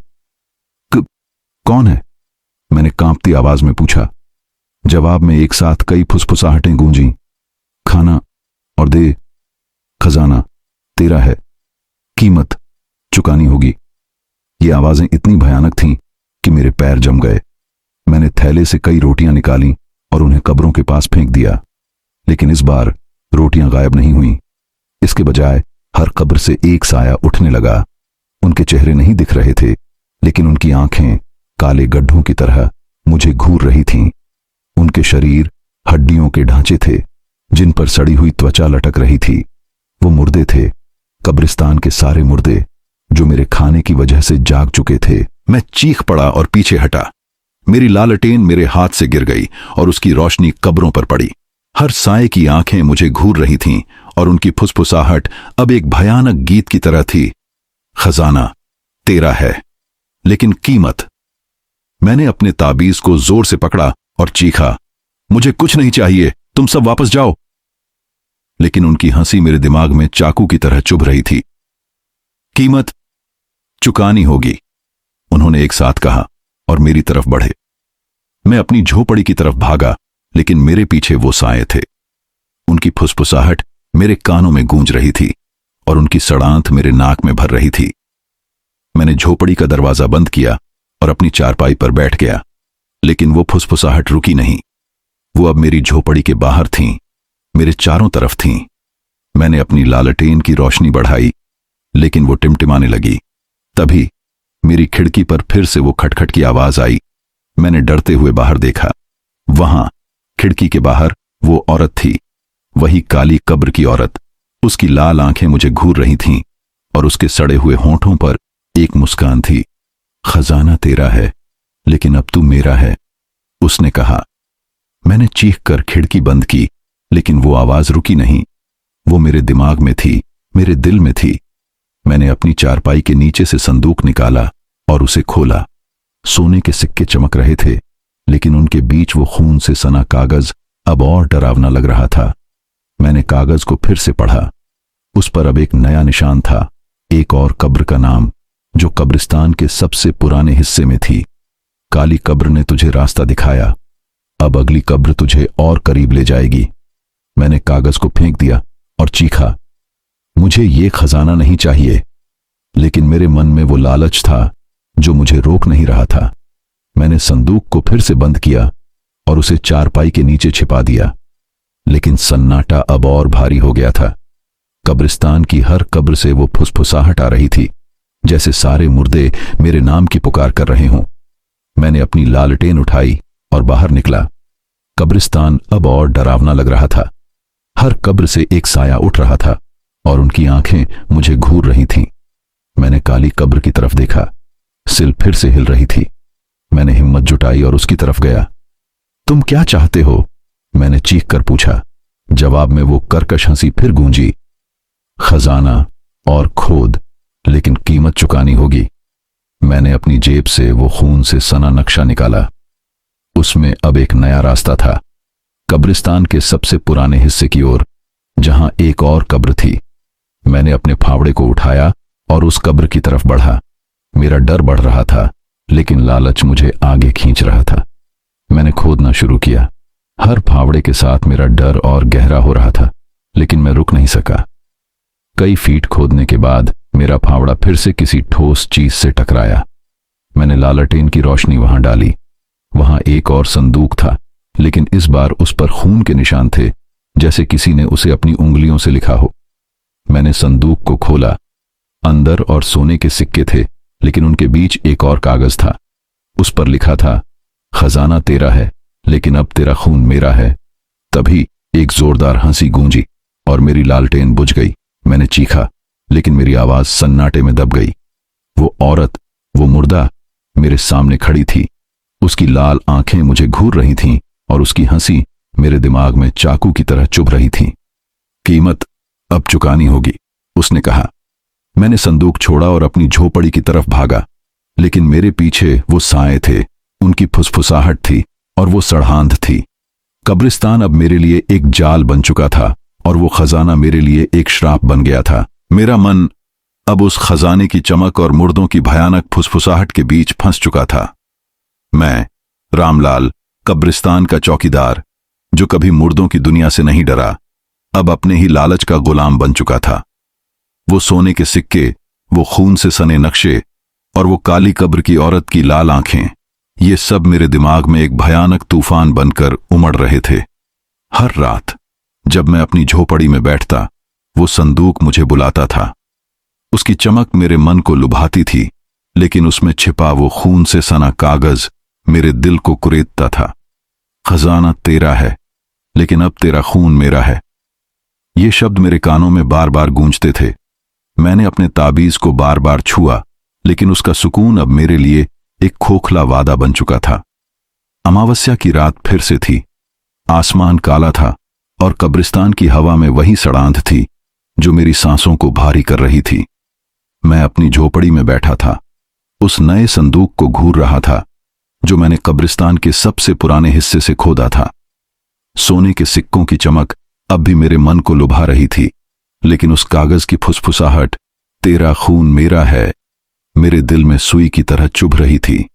कौन है? मैंने कांपती आवाज में पूछा। जवाब में एक साथ कई फुसफुसाहटें गूंजी। खाना और दे, खजाना तेरा है, कीमत चुकानी होगी। ये आवाजें इतनी भयानक थीं कि मेरे पैर जम गए। मैंने थैले से कई रोटियां निकाली और उन्हें कब्रों के पास फेंक दिया, लेकिन इस बार रोटियां गायब नहीं हुईं। इसके बजाय हर कब्र से एक साया उठने लगा। उनके चेहरे नहीं दिख रहे थे, लेकिन उनकी आंखें काले गड्ढों की तरह मुझे घूर रही थीं। उनके शरीर हड्डियों के ढांचे थे, जिन पर सड़ी हुई त्वचा लटक रही थी। वो मुर्दे थे, कब्रिस्तान के सारे मुर्दे जो मेरे खाने की वजह से जाग चुके थे। मैं चीख पड़ा और पीछे हटा। मेरी लालटेन मेरे हाथ से गिर गई और उसकी रोशनी कब्रों पर पड़ी। हर साए की आंखें मुझे घूर रही थीं और उनकी फुसफुसाहट अब एक भयानक गीत की तरह थी। खजाना तेरा है, लेकिन कीमत। मैंने अपने ताबीज को जोर से पकड़ा और चीखा, मुझे कुछ नहीं चाहिए, तुम सब वापस जाओ। लेकिन उनकी हंसी मेरे दिमाग में चाकू की तरह चुभ रही थी। कीमत चुकानी होगी, उन्होंने एक साथ कहा और मेरी तरफ बढ़े। मैं अपनी झोपड़ी की तरफ भागा, लेकिन मेरे पीछे वो साए थे। उनकी फुसफुसाहट मेरे कानों में गूंज रही थी और उनकी सड़ांत मेरे नाक में भर रही थी। मैंने झोपड़ी का दरवाजा बंद किया और अपनी चारपाई पर बैठ गया, लेकिन वो फुसफुसाहट रुकी नहीं। वो अब मेरी झोपड़ी के बाहर थीं, मेरे चारों तरफ थीं। मैंने अपनी लालटेन की रोशनी बढ़ाई, लेकिन वो टिमटिमाने लगी। तभी मेरी खिड़की पर फिर से वो खटखट की आवाज आई। मैंने डरते हुए बाहर देखा। वहां खिड़की के बाहर वो औरत थी, वही काली कब्र की औरत। उसकी लाल आंखें मुझे घूर रही थीं और उसके सड़े हुए होंठों पर एक मुस्कान थी। खजाना तेरा है, लेकिन अब तू मेरा है, उसने कहा। मैंने चीख कर खिड़की बंद की, लेकिन वो आवाज रुकी नहीं। वो मेरे दिमाग में थी, मेरे दिल में थी। मैंने अपनी चारपाई के नीचे से संदूक निकाला और उसे खोला। सोने के सिक्के चमक रहे थे, लेकिन उनके बीच वो खून से सना कागज अब और डरावना लग रहा था। मैंने कागज को फिर से पढ़ा। उस पर अब एक नया निशान था, एक और कब्र का नाम, जो कब्रिस्तान के सबसे पुराने हिस्से में थी। काली कब्र ने तुझे रास्ता दिखाया, अब अगली कब्र तुझे और करीब ले जाएगी। मैंने कागज को फेंक दिया और चीखा, मुझे ये खजाना नहीं चाहिए। लेकिन मेरे मन में वो लालच था जो मुझे रोक नहीं रहा था। मैंने संदूक को फिर से बंद किया और उसे चारपाई के नीचे छिपा दिया। लेकिन सन्नाटा अब और भारी हो गया था। कब्रिस्तान की हर कब्र से वो फुसफुसाहट आ रही थी, जैसे सारे मुर्दे मेरे नाम की पुकार कर रहे हों। मैंने अपनी लालटेन उठाई और बाहर निकला। कब्रिस्तान अब और डरावना लग रहा था। हर कब्र से एक साया उठ रहा था और उनकी आंखें मुझे घूर रही थीं। मैंने काली कब्र की तरफ देखा, सिल फिर से हिल रही थी। मैंने हिम्मत जुटाई और उसकी तरफ गया। तुम क्या चाहते हो? मैंने चीख कर पूछा। जवाब में वो कर्कश हंसी फिर गूंजी। खजाना और खोद, लेकिन कीमत चुकानी होगी। मैंने अपनी जेब से वो खून से सना नक्शा निकाला। उसमें अब एक नया रास्ता था, कब्रिस्तान के सबसे पुराने हिस्से की ओर, जहां एक और कब्र थी। मैंने अपने फावड़े को उठाया और उस कब्र की तरफ बढ़ा। मेरा डर बढ़ रहा था, लेकिन लालच मुझे आगे खींच रहा था। मैंने खोदना शुरू किया। हर फावड़े के साथ मेरा डर और गहरा हो रहा था, लेकिन मैं रुक नहीं सका। कई फीट खोदने के बाद मेरा फावड़ा फिर से किसी ठोस चीज से टकराया। मैंने लालटेन की रोशनी वहां डाली। वहां एक और संदूक था, लेकिन इस बार उस पर खून के निशान थे, जैसे किसी ने उसे अपनी उंगलियों से लिखा हो। मैंने संदूक को खोला। अंदर और सोने के सिक्के थे, लेकिन उनके बीच एक और कागज था। उस पर लिखा था, खजाना तेरा है, लेकिन अब तेरा खून मेरा है। तभी एक जोरदार हंसी गूंजी और मेरी लालटेन बुझ गई। मैंने चीखा, लेकिन मेरी आवाज सन्नाटे में दब गई। वो औरत, वो मुर्दा मेरे सामने खड़ी थी। उसकी लाल आंखें मुझे घूर रही थीं और उसकी हंसी मेरे दिमाग में चाकू की तरह चुभ रही थी। कीमत अब चुकानी होगी, उसने कहा। मैंने संदूक छोड़ा और अपनी झोपड़ी की तरफ भागा, लेकिन मेरे पीछे वो साए थे, उनकी फुसफुसाहट थी और वो सड़हांध थी। कब्रिस्तान अब मेरे लिए एक जाल बन चुका था और वो खजाना मेरे लिए एक श्राप बन गया था। मेरा मन अब उस खजाने की चमक और मुर्दों की भयानक फुसफुसाहट के बीच फंस चुका था। मैं, रामलाल, कब्रिस्तान का चौकीदार, जो कभी मुर्दों की दुनिया से नहीं डरा, अब अपने ही लालच का गुलाम बन चुका था। वो सोने के सिक्के, वो खून से सने नक्शे और वो काली कब्र की औरत की लाल आंखें, ये सब मेरे दिमाग में एक भयानक तूफान बनकर उमड़ रहे थे। हर रात जब मैं अपनी झोपड़ी में बैठता, वो संदूक मुझे बुलाता था। उसकी चमक मेरे मन को लुभाती थी, लेकिन उसमें छिपा वो खून से सना कागज मेरे दिल को कुरेदता था। खजाना तेरा है, लेकिन अब तेरा खून मेरा है। ये शब्द मेरे कानों में बार बार गूंजते थे। मैंने अपने ताबीज को बार बार छुआ, लेकिन उसका सुकून अब मेरे लिए एक खोखला वादा बन चुका था। अमावस्या की रात फिर से थी। आसमान काला था और कब्रिस्तान की हवा में वही सड़ांध थी जो मेरी सांसों को भारी कर रही थी। मैं अपनी झोपड़ी में बैठा था, उस नए संदूक को घूर रहा था जो मैंने कब्रिस्तान के सबसे पुराने हिस्से से खोदा था। सोने के सिक्कों की चमक अब भी मेरे मन को लुभा रही थी, लेकिन उस कागज की फुसफुसाहट, तेरा खून मेरा है, मेरे दिल में सुई की तरह चुभ रही थी।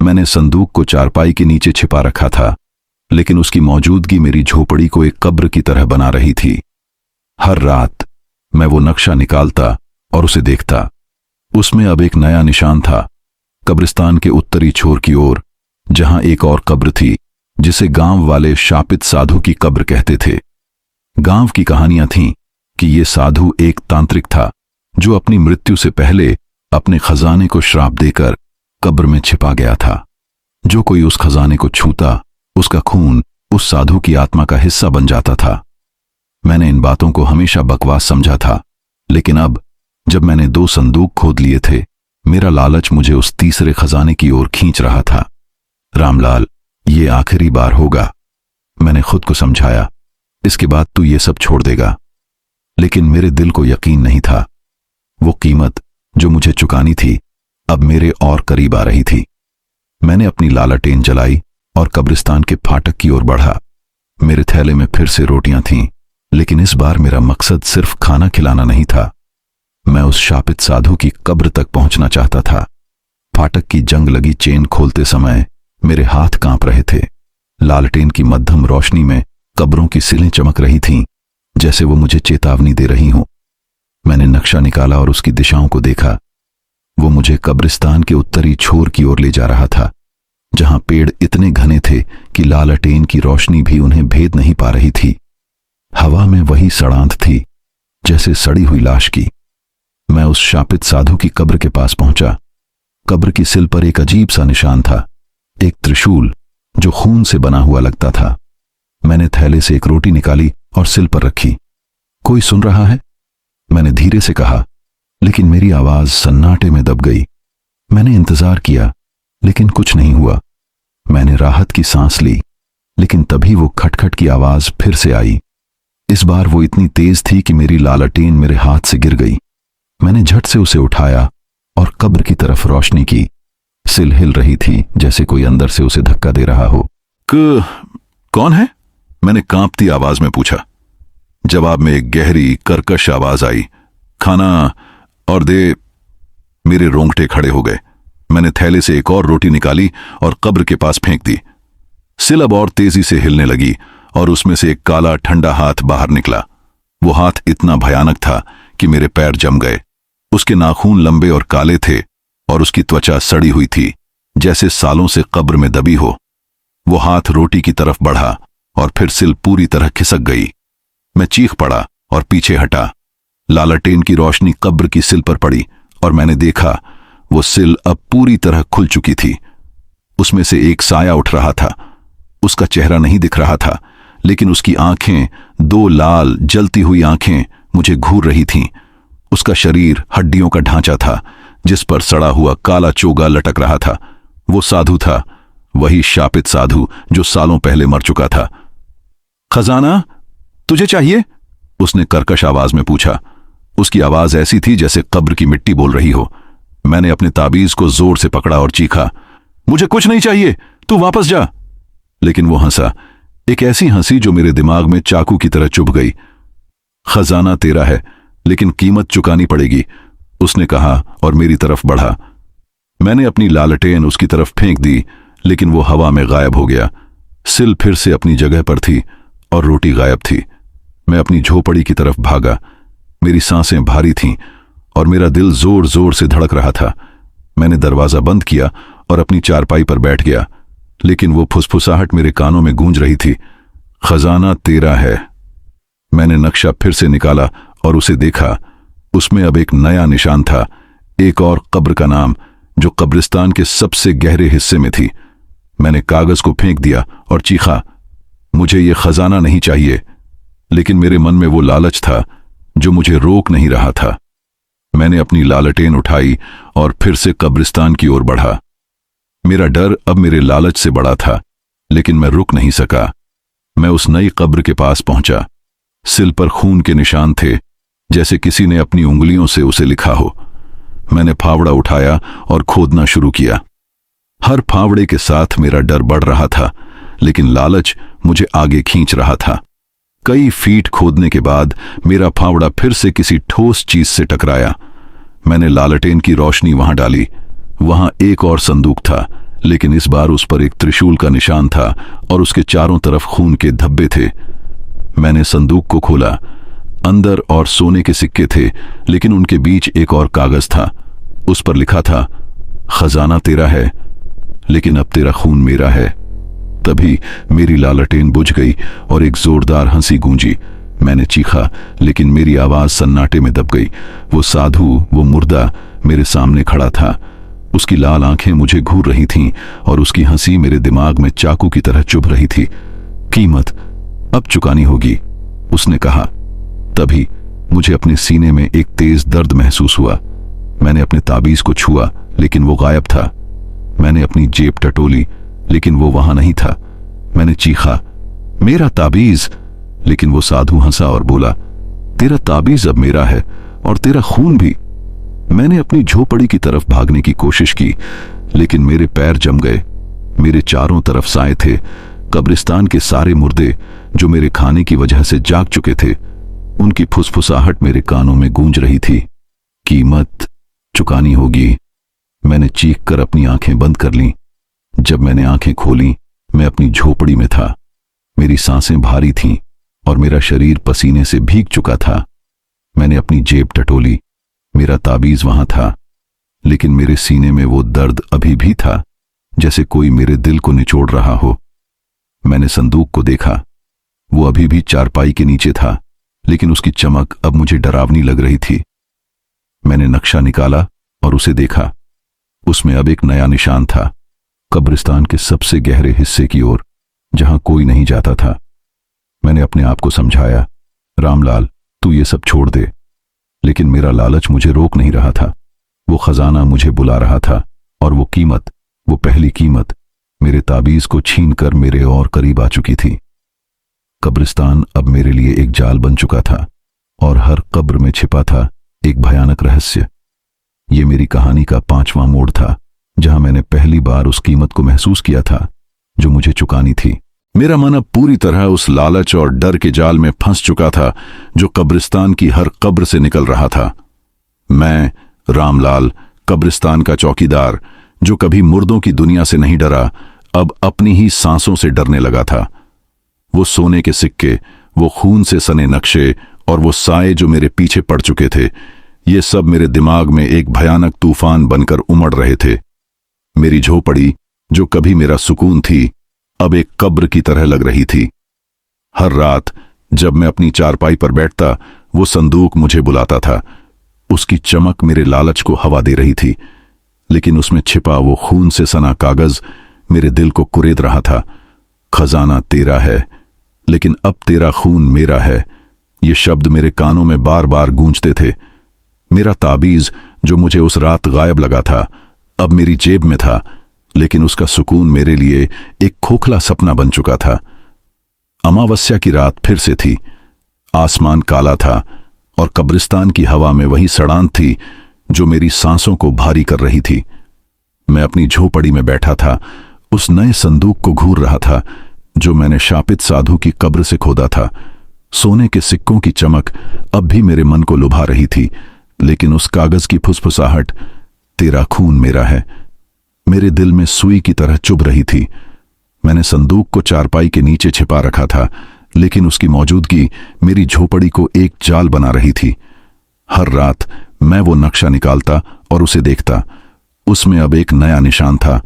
मैंने संदूक को चारपाई के नीचे छिपा रखा था, लेकिन उसकी मौजूदगी मेरी झोपड़ी को एक कब्र की तरह बना रही थी। हर रात मैं वो नक्शा निकालता और उसे देखता। उसमें अब एक नया निशान था, कब्रिस्तान के उत्तरी छोर की ओर, जहां एक और कब्र थी जिसे गांव वाले शापित साधु की कब्र कहते थे। गांव की कहानियां थीं कि ये साधु एक तांत्रिक था जो अपनी मृत्यु से पहले अपने खजाने को श्राप देकर कब्र में छिपा गया था। जो कोई उस खजाने को छूता, उसका खून उस साधु की आत्मा का हिस्सा बन जाता था। मैंने इन बातों को हमेशा बकवास समझा था, लेकिन अब जब मैंने 2 संदूक खोद लिए थे, मेरा लालच मुझे उस तीसरे खजाने की ओर खींच रहा था। रामलाल, ये आखिरी बार होगा, मैंने खुद को समझाया। इसके बाद तू ये सब छोड़ देगा। लेकिन मेरे दिल को यकीन नहीं था। वो कीमत जो मुझे चुकानी थी अब मेरे और करीब आ रही थी। मैंने अपनी लालटेन जलाई और कब्रिस्तान के फाटक की ओर बढ़ा। मेरे थैले में फिर से रोटियां थीं, लेकिन इस बार मेरा मकसद सिर्फ खाना खिलाना नहीं था। मैं उस शापित साधु की कब्र तक पहुंचना चाहता था। फाटक की जंग लगी चेन खोलते समय मेरे हाथ कांप रहे थे। लालटेन की मध्यम रोशनी में कब्रों की सिलें चमक रही थीं, जैसे वो मुझे चेतावनी दे रही हों। मैंने नक्शा निकाला और उसकी दिशाओं को देखा। वो मुझे कब्रिस्तान के उत्तरी छोर की ओर ले जा रहा था, जहां पेड़ इतने घने थे कि लालटेन की रोशनी भी उन्हें भेद नहीं पा रही थी। हवा में वही सड़ांध थी, जैसे सड़ी हुई लाश की। मैं उस शापित साधु की कब्र के पास पहुंचा। कब्र की सिल पर एक अजीब सा निशान था, एक त्रिशूल जो खून से बना हुआ लगता था। मैंने थैले से एक रोटी निकाली और सिल पर रखी। कोई सुन रहा है? मैंने धीरे से कहा, लेकिन मेरी आवाज सन्नाटे में दब गई। मैंने इंतजार किया, लेकिन कुछ नहीं हुआ। मैंने राहत की सांस ली, लेकिन तभी वो खटखट की आवाज फिर से आई। इस बार वो इतनी तेज थी कि मेरी लालटेन मेरे हाथ से गिर गई। मैंने झट से उसे उठाया और कब्र की तरफ रोशनी की। सिल हिल रही थी, जैसे कोई अंदर से उसे धक्का दे रहा हो। कौन है? मैंने कांपती आवाज में पूछा। जवाब में एक गहरी कर्कश आवाज आई, खाना और दे। मेरे रोंगटे खड़े हो गए। मैंने थैले से एक और रोटी निकाली और कब्र के पास फेंक दी। सिल अब और तेजी से हिलने लगी और उसमें से एक काला ठंडा हाथ बाहर निकला। वो हाथ इतना भयानक था कि मेरे पैर जम गए। उसके नाखून लंबे और काले थे और उसकी त्वचा सड़ी हुई थी, जैसे सालों से कब्र में दबी हो। वो हाथ रोटी की तरफ बढ़ा और फिर सिल पूरी तरह खिसक गई। मैं चीख पड़ा और पीछे हटा। लालटेन की रोशनी कब्र की सिल पर पड़ी और मैंने देखा वो सिल अब पूरी तरह खुल चुकी थी। उसमें से एक साया उठ रहा था। उसका चेहरा नहीं दिख रहा था, लेकिन उसकी आंखें, दो लाल जलती हुई आंखें मुझे घूर रही थीं। उसका शरीर हड्डियों का ढांचा था, जिस पर सड़ा हुआ काला चोगा लटक रहा था। वो साधु था, वही शापित साधु जो सालों पहले मर चुका था। खजाना, तुझे चाहिए? उसने कर्कश आवाज में पूछा। उसकी आवाज ऐसी थी जैसे कब्र की मिट्टी बोल रही हो। मैंने अपने ताबीज को जोर से पकड़ा और चीखा, मुझे कुछ नहीं चाहिए, तू वापस जा। लेकिन वो हंसा, एक ऐसी हंसी जो मेरे दिमाग में चाकू की तरह चुभ गई। खजाना तेरा है, लेकिन कीमत चुकानी पड़ेगी, उसने कहा और मेरी तरफ बढ़ा। मैंने अपनी लालटेन उसकी तरफ फेंक दी, लेकिन वो हवा में गायब हो गया। सिल फिर से अपनी जगह पर थी और रोटी गायब थी। मैं अपनी झोपड़ी की तरफ भागा। मेरी सांसें भारी थीं और मेरा दिल जोर जोर से धड़क रहा था। मैंने दरवाजा बंद किया और अपनी चारपाई पर बैठ गया, लेकिन वो फुसफुसाहट मेरे कानों में गूंज रही थी। खजाना तेरा है। मैंने नक्शा फिर से निकाला और उसे देखा। उसमें अब एक नया निशान था, एक और कब्र का नाम, जो कब्रिस्तान के सबसे गहरे हिस्से में थी। मैंने कागज को फेंक दिया और चीखा, मुझे ये खजाना नहीं चाहिए। लेकिन मेरे मन में वो लालच था जो मुझे रोक नहीं रहा था। मैंने अपनी लालटेन उठाई और फिर से कब्रिस्तान की ओर बढ़ा। मेरा डर अब मेरे लालच से बड़ा था, लेकिन मैं रुक नहीं सका। मैं उस नई कब्र के पास पहुंचा। सिल पर खून के निशान थे, जैसे किसी ने अपनी उंगलियों से उसे लिखा हो। मैंने फावड़ा उठाया और खोदना शुरू किया। हर फावड़े के साथ मेरा डर बढ़ रहा था, लेकिन लालच मुझे आगे खींच रहा था। कई फीट खोदने के बाद मेरा फावड़ा फिर से किसी ठोस चीज से टकराया। मैंने लालटेन की रोशनी वहां डाली। वहां एक और संदूक था, लेकिन इस बार उस पर एक त्रिशूल का निशान था और उसके चारों तरफ खून के धब्बे थे। मैंने संदूक को खोला। अंदर और सोने के सिक्के थे, लेकिन उनके बीच एक और कागज था। उस पर लिखा था, खजाना तेरा है, लेकिन अब तेरा खून मेरा है। तभी मेरी लालटेन बुझ गई और एक जोरदार हंसी गूंजी। मैंने चीखा, लेकिन मेरी आवाज सन्नाटे में दब गई। वो साधु, वो मुर्दा मेरे सामने खड़ा था। उसकी लाल आंखें मुझे घूर रही थीं और उसकी हंसी मेरे दिमाग में चाकू की तरह चुभ रही थी। कीमत अब चुकानी होगी, उसने कहा। तभी मुझे अपने सीने में एक तेज दर्द महसूस हुआ। मैंने अपने ताबीज को छुआ, लेकिन वो गायब था। मैंने अपनी जेब टटोली, लेकिन वो वहां नहीं था। मैंने चीखा, मेरा ताबीज! लेकिन वो साधु हंसा और बोला, तेरा ताबीज अब मेरा है और तेरा खून भी। मैंने अपनी झोपड़ी की तरफ भागने की कोशिश की, लेकिन मेरे पैर जम गए। मेरे चारों तरफ साए थे, कब्रिस्तान के सारे मुर्दे जो मेरे खाने की वजह से जाग चुके थे। उनकी फुसफुसाहट मेरे कानों में गूंज रही थी। कीमत चुकानी होगी। मैंने चीख कर अपनी आंखें बंद कर लीं। जब मैंने आंखें खोलीं, मैं अपनी झोपड़ी में था। मेरी सांसें भारी थीं और मेरा शरीर पसीने से भीग चुका था। मैंने अपनी जेब टटोली। मेरा ताबीज वहां था, लेकिन मेरे सीने में वो दर्द अभी भी था, जैसे कोई मेरे दिल को निचोड़ रहा हो। मैंने संदूक को देखा। वो अभी भी चारपाई के नीचे था, लेकिन उसकी चमक अब मुझे डरावनी लग रही थी। मैंने नक्शा निकाला और उसे देखा। उसमें अब एक नया निशान था, कब्रिस्तान के सबसे गहरे हिस्से की ओर, जहां कोई नहीं जाता था। मैंने अपने आप को समझाया, रामलाल, तू ये सब छोड़ दे। लेकिन मेरा लालच मुझे रोक नहीं रहा था। वो खजाना मुझे बुला रहा था, और वो कीमत, वो पहली कीमत, मेरे ताबीज को छीनकर मेरे और करीब आ चुकी थी। कब्रिस्तान अब मेरे लिए एक जाल बन चुका था, और हर कब्र में छिपा था एक भयानक रहस्य। ये मेरी कहानी का 5वां मोड़ था, जहां मैंने पहली बार उस कीमत को महसूस किया था जो मुझे चुकानी थी। मेरा मन अब पूरी तरह उस लालच और डर के जाल में फंस चुका था जो कब्रिस्तान की हर कब्र से निकल रहा था। मैं, रामलाल, कब्रिस्तान का चौकीदार, जो कभी मुर्दों की दुनिया से नहीं डरा, अब अपनी ही सांसों से डरने लगा था। वो सोने के सिक्के, वो खून से सने नक्शे और वो साए जो मेरे पीछे पड़ चुके थे, ये सब मेरे दिमाग में एक भयानक तूफान बनकर उमड़ रहे थे। मेरी झोपड़ी, जो कभी मेरा सुकून थी, अब एक कब्र की तरह लग रही थी। हर रात जब मैं अपनी चारपाई पर बैठता, वो संदूक मुझे बुलाता था। उसकी चमक मेरे लालच को हवा दे रही थी, लेकिन उसमें छिपा वो खून से सना कागज मेरे दिल को कुरेद रहा था। खजाना तेरा है, लेकिन अब तेरा खून मेरा है। ये शब्द मेरे कानों में बार बार गूंजते थे। मेरा ताबीज जो मुझे उस रात गायब लगा था, अब मेरी जेब में था, लेकिन उसका सुकून मेरे लिए एक खोखला सपना बन चुका था। अमावस्या की रात फिर से थी। आसमान काला था और कब्रिस्तान की हवा में वही सड़ांत थी जो मेरी सांसों को भारी कर रही थी। मैं अपनी झोपड़ी में बैठा था, उस नए संदूक को घूर रहा था जो मैंने शापित साधु की कब्र से खोदा था। सोने के सिक्कों की चमक अब भी मेरे मन को लुभा रही थी, लेकिन उस कागज की फुसफुसाहट, तेरा खून मेरा है, मेरे दिल में सुई की तरह चुभ रही थी। मैंने संदूक को चारपाई के नीचे छिपा रखा था, लेकिन उसकी मौजूदगी मेरी झोपड़ी को एक जाल बना रही थी। हर रात मैं वो नक्शा निकालता और उसे देखता। उसमें अब एक नया निशान था,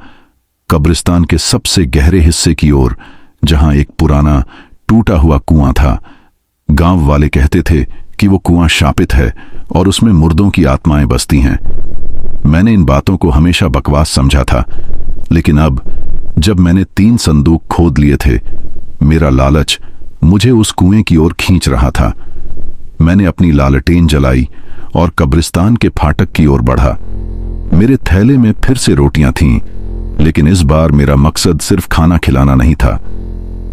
कब्रिस्तान के सबसे गहरे हिस्से की ओर, जहां एक पुराना टूटा हुआ कुआं था। गांव वाले कहते थे कि वो कुआं शापित है और उसमें मुर्दों की आत्माएं बसती हैं। मैंने इन बातों को हमेशा बकवास समझा था, लेकिन अब जब मैंने 3 संदूक खोद लिए थे, मेरा लालच मुझे उस कुएं की ओर खींच रहा था। मैंने अपनी लालटेन जलाई और कब्रिस्तान के फाटक की ओर बढ़ा। मेरे थैले में फिर से रोटियां थीं, लेकिन इस बार मेरा मकसद सिर्फ खाना खिलाना नहीं था।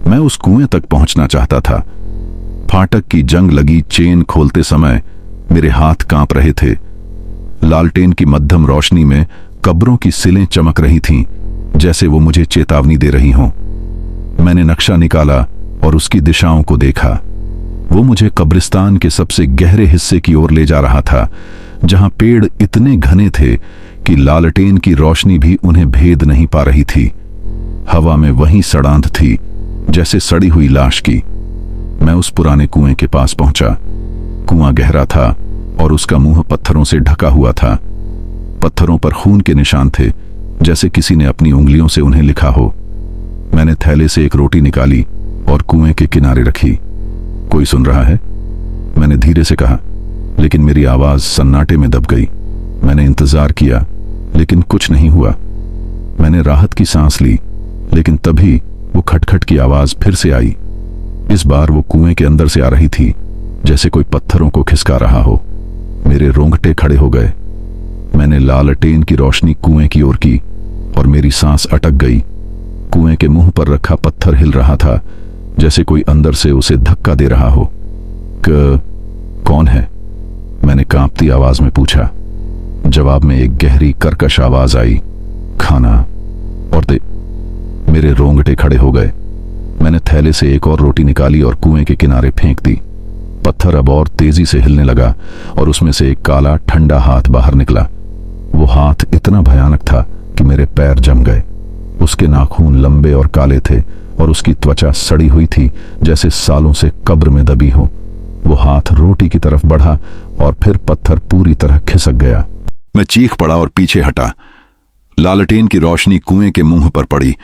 मैं उस कुएं तक पहुंचना चाहता था। फाटक की जंग लगी चेन खोलते समय मेरे हाथ कांप रहे थे। लालटेन की मध्यम रोशनी में कब्रों की सिलें चमक रही थीं, जैसे वो मुझे चेतावनी दे रही हों। मैंने नक्शा निकाला और उसकी दिशाओं को देखा। वो मुझे कब्रिस्तान के सबसे गहरे हिस्से की ओर ले जा रहा था, जहां पेड़ इतने घने थे कि लालटेन की रोशनी भी उन्हें भेद नहीं पा रही थी। हवा में वही सड़ांध थी, जैसे सड़ी हुई लाश की। मैं उस पुराने कुएं के पास पहुंचा। कुआं गहरा था और उसका मुंह पत्थरों से ढका हुआ था। पत्थरों पर खून के निशान थे, जैसे किसी ने अपनी उंगलियों से उन्हें लिखा हो। मैंने थैले से एक रोटी निकाली और कुएं के किनारे रखी। कोई सुन रहा है? मैंने धीरे से कहा, लेकिन मेरी आवाज सन्नाटे में दब गई। मैंने इंतजार किया, लेकिन कुछ नहीं हुआ। मैंने राहत की सांस ली, लेकिन तभी वो खटखट की आवाज फिर से आई। इस बार वो कुएं के अंदर से आ रही थी, जैसे कोई पत्थरों को खिसका रहा हो। मेरे रोंगटे खड़े हो गए। मैंने लालटेन की रोशनी कुएं की ओर की और मेरी सांस अटक गई। कुएं के मुंह पर रखा पत्थर हिल रहा था, जैसे कोई अंदर से उसे धक्का दे रहा हो। कौन है? मैंने कांपती आवाज में पूछा। जवाब में एक गहरी कर्कश आवाज आई, खाना और दे। मेरे रोंगटे खड़े हो गए। मैंने थैले से एक और रोटी निकाली और कुएं के किनारे फेंक दी। पत्थर अब और तेजी से हिलने लगा और उसमें से एक काला ठंडा हाथ बाहर निकला। वो हाथ इतना भयानक था कि मेरे पैर जम गए। उसके नाखून लंबे और काले थे और उसकी त्वचा सड़ी हुई थी, जैसे सालों से कब्र में दबी हो। वो हाथ रोटी की तरफ बढ़ा और फिर पत्थर पूरी तरह खिसक गया। मैं चीख पड़ा और पीछे हटा। लालटेन की रोशनी कुएं के मुंह पर पड़ी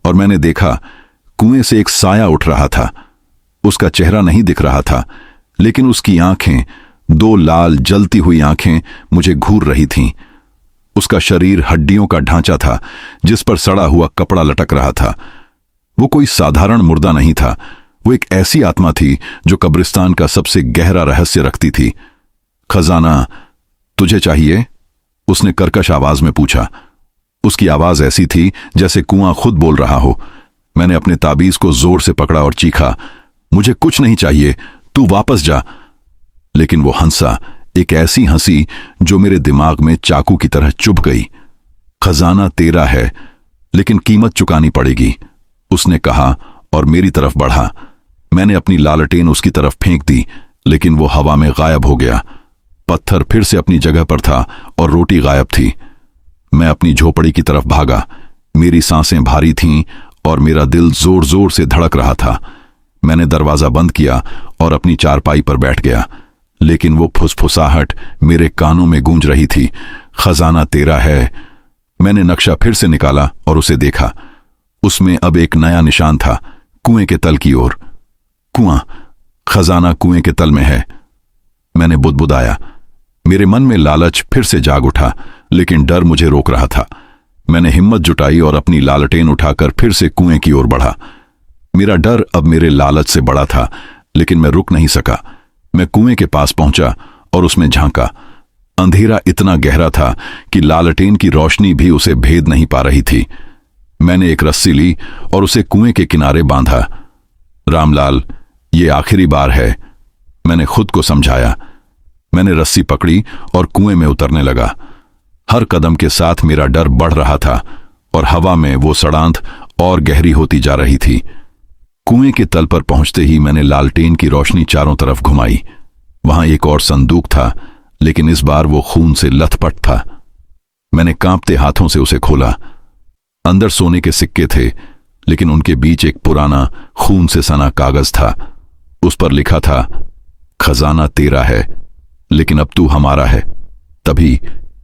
और मैंने देखा कुएं से एक साया उठ रहा था। उसका चेहरा नहीं दिख रहा था, लेकिन उसकी आंखें, 2 लाल जलती हुई आंखें मुझे घूर रही थीं। उसका शरीर हड्डियों का ढांचा था, जिस पर सड़ा हुआ कपड़ा लटक रहा था। वो कोई साधारण मुर्दा नहीं था। वो एक ऐसी आत्मा थी जो कब्रिस्तान का सबसे गहरा रहस्य रखती थी। खजाना तुझे चाहिए? उसने कर्कश आवाज में पूछा। उसकी आवाज ऐसी थी जैसे कुआं खुद बोल रहा हो। मैंने अपने ताबीज को जोर से पकड़ा और चीखा, मुझे कुछ नहीं चाहिए, तू वापस जा। लेकिन वो हंसा, एक ऐसी हंसी जो मेरे दिमाग में चाकू की तरह चुभ गई। खजाना तेरा है, लेकिन कीमत चुकानी पड़ेगी, उसने कहा और मेरी तरफ बढ़ा। मैंने अपनी लालटेन उसकी तरफ फेंक दी, लेकिन वो हवा में गायब हो गया। पत्थर फिर से अपनी जगह पर था और रोटी गायब थी। मैं अपनी झोपड़ी की तरफ भागा। मेरी सांसें भारी थीं और मेरा दिल जोर जोर से धड़क रहा था। मैंने दरवाजा बंद किया और अपनी चारपाई पर बैठ गया, लेकिन वो फुसफुसाहट मेरे कानों में गूंज रही थी, खजाना तेरा है। मैंने नक्शा फिर से निकाला और उसे देखा। उसमें अब एक नया निशान था, कुएं के तल की ओर। कुआं, खजाना कुएं के तल में है। मैंने बुदबुदाया। मेरे मन में लालच फिर से जाग उठा, लेकिन डर मुझे रोक रहा था। मैंने हिम्मत जुटाई और अपनी लालटेन उठाकर फिर से कुएं की ओर बढ़ा। मेरा डर अब मेरे लालच से बड़ा था, लेकिन मैं रुक नहीं सका। मैं कुएं के पास पहुंचा और उसमें झांका। अंधेरा इतना गहरा था कि लालटेन की रोशनी भी उसे भेद नहीं पा रही थी। मैंने एक रस्सी ली और उसे कुएं के किनारे बांधा। रामलाल, ये आखिरी बार है, मैंने खुद को समझाया। मैंने रस्सी पकड़ी और कुएं में उतरने लगा। हर कदम के साथ मेरा डर बढ़ रहा था और हवा में वो सड़ांध और गहरी होती जा रही थी। कुएं के तल पर पहुंचते ही मैंने लालटेन की रोशनी चारों तरफ घुमाई। वहां एक और संदूक था, लेकिन इस बार वो खून से लथपथ था। मैंने कांपते हाथों से उसे खोला। अंदर सोने के सिक्के थे, लेकिन उनके बीच एक पुराना खून से सना कागज था। उस पर लिखा था, खजाना तेरा है, लेकिन अब तू हमारा है। तभी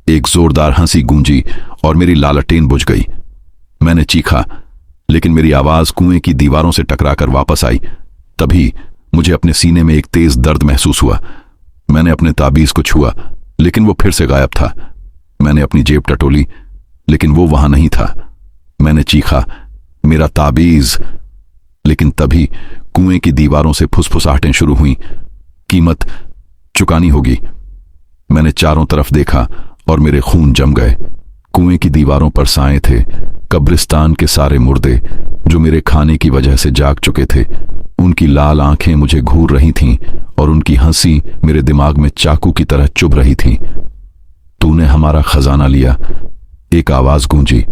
एक जोरदार हंसी गूंजी और मेरी लालटेन बुझ गई। मैंने चीखा, लेकिन मेरी आवाज कुएं की दीवारों से टकराकर वापस आई। तभी मुझे अपने सीने में एक तेज दर्द महसूस हुआ। मैंने अपने ताबीज को छुआ, लेकिन वो फिर से गायब था। मैंने अपनी जेब टटोली, लेकिन वो वहां नहीं था। मैंने चीखा, मेरा ताबीज! लेकिन तभी कुएं की दीवारों से फुसफुसाहटें शुरू हुईं। कीमत चुकानी होगी। मैंने चारों तरफ देखा और मेरे खून जम गए। कुएं की दीवारों पर साए थे, कब्रिस्तान के सारे मुर्दे जो मेरे खाने की वजह से जाग चुके थे। उनकी लाल आंखें मुझे घूर रही थीं और उनकी हंसी मेरे दिमाग में चाकू की तरह चुभ रही थी। तूने हमारा खजाना लिया, एक आवाज गूंजी।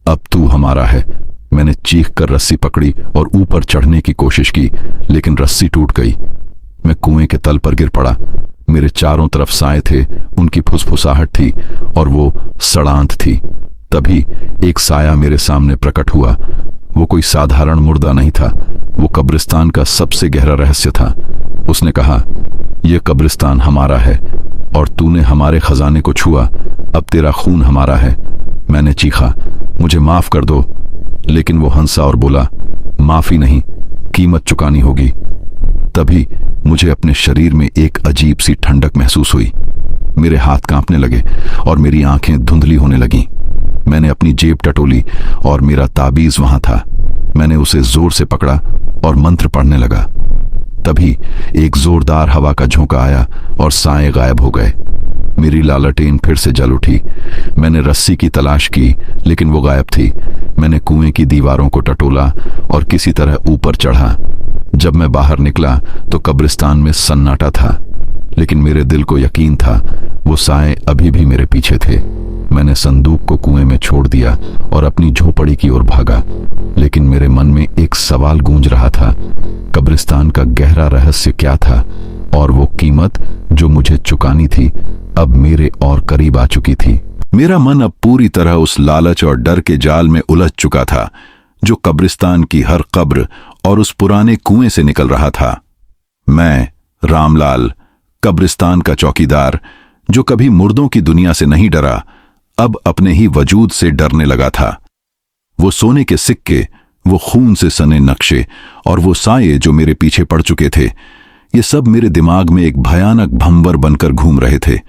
अब तू हमारा है। मैंने चीख कर रस्सी पकड़ी और ऊपर चढ़ने की कोशिश की, लेकिन रस्सी टूट गई। मैं कुएं के तल पर गिर पड़ा। मेरे चारों तरफ साए थे, उनकी फुसफुसाहट थी और वो सड़ांत थी। तभी एक साया मेरे सामने प्रकट हुआ। वो कोई साधारण मुर्दा नहीं था, वो कब्रिस्तान का सबसे गहरा रहस्य था। उसने कहा, यह कब्रिस्तान हमारा है और तूने हमारे खजाने को छुआ, अब तेरा खून हमारा है। मैंने चीखा, मुझे माफ कर दो, लेकिन वो हंसा और बोला, माफी नहीं, कीमत चुकानी होगी। तभी मुझे अपने शरीर में एक अजीब सी ठंडक महसूस हुई। मेरे हाथ कांपने लगे और मेरी आंखें धुंधली होने लगीं। मैंने अपनी जेब टटोली और मेरा ताबीज वहां था। मैंने उसे जोर से पकड़ा और मंत्र पढ़ने लगा। तभी एक जोरदार हवा का झोंका आया और साए गायब हो गए। मेरी लालटेन फिर से जल उठी। मैंने रस्सी की तलाश की, लेकिन वो गायब थी। मैंने कुएं की दीवारों को टटोला और किसी तरह ऊपर चढ़ा। जब मैं बाहर निकला तो कब्रिस्तान में सन्नाटा था, लेकिन मेरे दिल को यकीन था वो साए अभी भी मेरे पीछे थे। मैंने संदूक को कुएं में छोड़ दिया और अपनी झोपड़ी की ओर भागा, लेकिन मेरे मन में एक सवाल गूंज रहा था, कब्रिस्तान का गहरा रहस्य क्या था और वो कीमत जो मुझे चुकानी थी अब मेरे और करीब आ चुकी थी। मेरा मन अब पूरी तरह उस लालच और डर के जाल में उलझ चुका था जो कब्रिस्तान की हर कब्र और उस पुराने कुएं से निकल रहा था। मैं, रामलाल, कब्रिस्तान का चौकीदार, जो कभी मुर्दों की दुनिया से नहीं डरा, अब अपने ही वजूद से डरने लगा था। वो सोने के सिक्के, वो खून से सने नक्शे और वो साये जो मेरे पीछे पड़ चुके थे, ये सब मेरे दिमाग में एक भयानक भंवर बनकर घूम रहे थे।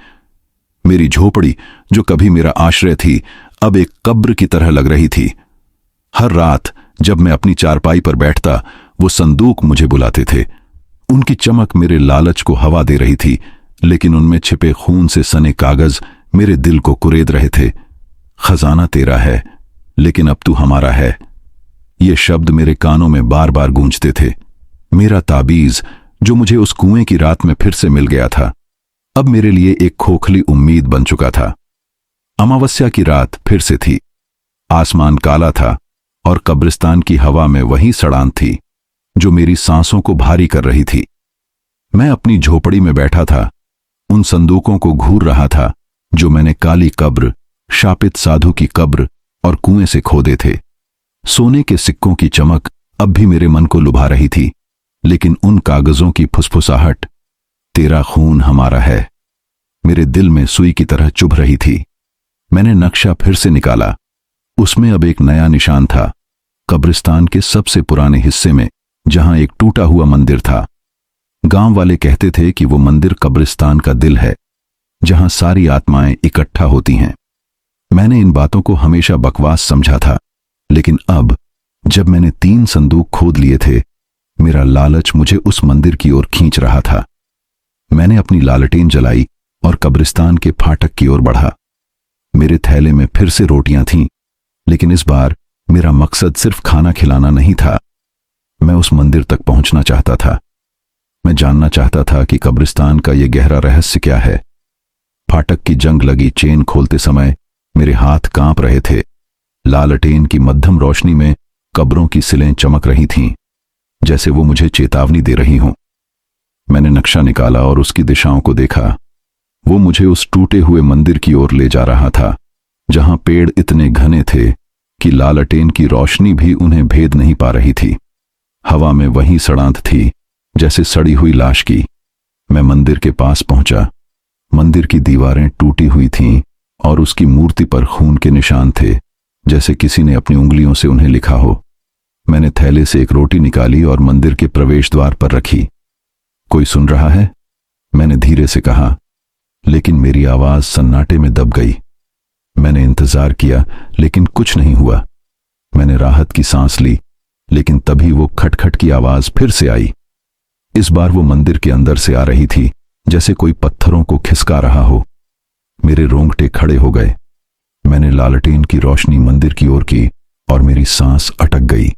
मेरी झोपड़ी जो कभी मेरा आश्रय थी, अब एक कब्र की तरह लग रही थी। हर रात जब मैं अपनी चारपाई पर बैठता, वो संदूक मुझे बुलाते थे। उनकी चमक मेरे लालच को हवा दे रही थी, लेकिन उनमें छिपे खून से सने कागज मेरे दिल को कुरेद रहे थे। खजाना तेरा है, लेकिन अब तू हमारा है। ये शब्द मेरे कानों में बार बार गूंजते थे। मेरा ताबीज जो मुझे उस कुएं की रात में फिर से मिल गया था, अब मेरे लिए एक खोखली उम्मीद बन चुका था। अमावस्या की रात फिर से थी। आसमान काला था और कब्रिस्तान की हवा में वही सड़ांत थी जो मेरी सांसों को भारी कर रही थी। मैं अपनी झोपड़ी में बैठा था, उन संदूकों को घूर रहा था जो मैंने काली कब्र, शापित साधु की कब्र और कुएं से खोदे थे। सोने के सिक्कों की चमक अब भी मेरे मन को लुभा रही थी, लेकिन उन कागजों की फुसफुसाहट, तेरा खून हमारा है, मेरे दिल में सुई की तरह चुभ रही थी। मैंने नक्शा फिर से निकाला। उसमें अब एक नया निशान था, कब्रिस्तान के सबसे पुराने हिस्से में, जहां एक टूटा हुआ मंदिर था। गांव वाले कहते थे कि वो मंदिर कब्रिस्तान का दिल है, जहां सारी आत्माएं इकट्ठा होती हैं। मैंने इन बातों को हमेशा बकवास समझा था, लेकिन अब जब मैंने 3 संदूक खोद लिए थे, मेरा लालच मुझे उस मंदिर की ओर खींच रहा था। मैंने अपनी लालटेन जलाई और कब्रिस्तान के फाटक की ओर बढ़ा। मेरे थैले में फिर से रोटियां थीं, लेकिन इस बार मेरा मकसद सिर्फ खाना खिलाना नहीं था। मैं उस मंदिर तक पहुंचना चाहता था। मैं जानना चाहता था कि कब्रिस्तान का यह गहरा रहस्य क्या है। फाटक की जंग लगी चेन खोलते समय मेरे हाथ कांप रहे थे। लालटेन की मध्यम रोशनी में कब्रों की सिलें चमक रही थीं, जैसे वो मुझे चेतावनी दे रही हों। मैंने नक्शा निकाला और उसकी दिशाओं को देखा। वो मुझे उस टूटे हुए मंदिर की ओर ले जा रहा था, जहां पेड़ इतने घने थे कि लालटेन की रोशनी भी उन्हें भेद नहीं पा रही थी। हवा में वही सड़ांत थी, जैसे सड़ी हुई लाश की। मैं मंदिर के पास पहुंचा। मंदिर की दीवारें टूटी हुई थीं और उसकी मूर्ति पर खून के निशान थे, जैसे किसी ने अपनी उंगलियों से उन्हें लिखा हो। मैंने थैले से एक रोटी निकाली और मंदिर के प्रवेश द्वार पर रखी। कोई सुन रहा है? मैंने धीरे से कहा, लेकिन मेरी आवाज सन्नाटे में दब गई। मैंने इंतजार किया, लेकिन कुछ नहीं हुआ। मैंने राहत की सांस ली, लेकिन तभी वो खटखट की आवाज फिर से आई। इस बार वो मंदिर के अंदर से आ रही थी, जैसे कोई पत्थरों को खिसका रहा हो। मेरे रोंगटे खड़े हो गए। मैंने लालटेन की रोशनी मंदिर की ओर की और मेरी सांस अटक गई।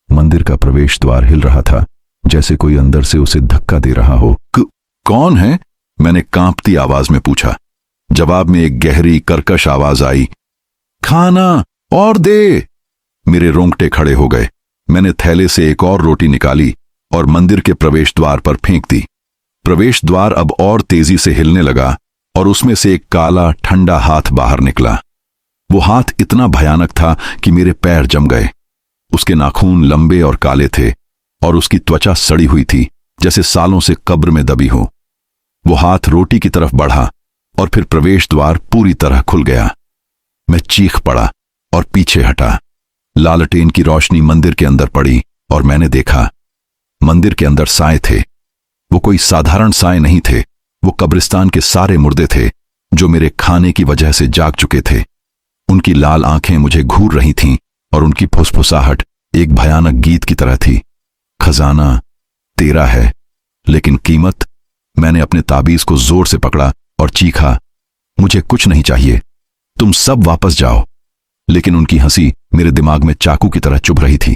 मंदिर का प्रवेश द्वार हिल रहा था, जैसे कोई अंदर से उसे धक्का दे रहा हो। कौन है? मैंने कांपती आवाज में पूछा। जवाब में एक गहरी कर्कश आवाज आई, खाना और दे। मेरे रोंगटे खड़े हो गए। मैंने थैले से एक और रोटी निकाली और मंदिर के प्रवेश द्वार पर फेंक दी। प्रवेश द्वार अब और तेजी से हिलने लगा और उसमें से एक काला ठंडा हाथ बाहर निकला। वो हाथ इतना भयानक था कि मेरे पैर जम गए। उसके नाखून लंबे और काले थे और उसकी त्वचा सड़ी हुई थी, जैसे सालों से कब्र में दबी हो। वो हाथ रोटी की तरफ बढ़ा और फिर प्रवेश द्वार पूरी तरह खुल गया। मैं चीख पड़ा और पीछे हटा। लालटेन की रोशनी मंदिर के अंदर पड़ी और मैंने देखा, मंदिर के अंदर साए थे। वो कोई साधारण साए नहीं थे। वो कब्रिस्तान के सारे मुर्दे थे, जो मेरे खाने की वजह से जाग चुके थे। उनकी लाल आंखें मुझे घूर रही थीं और उनकी फुसफुसाहट एक भयानक गीत की तरह थी। खजाना तेरा है, लेकिन कीमत? मैंने अपने ताबीज को जोर से पकड़ा और चीखा, मुझे कुछ नहीं चाहिए, तुम सब वापस जाओ। लेकिन उनकी हंसी मेरे दिमाग में चाकू की तरह चुभ रही थी।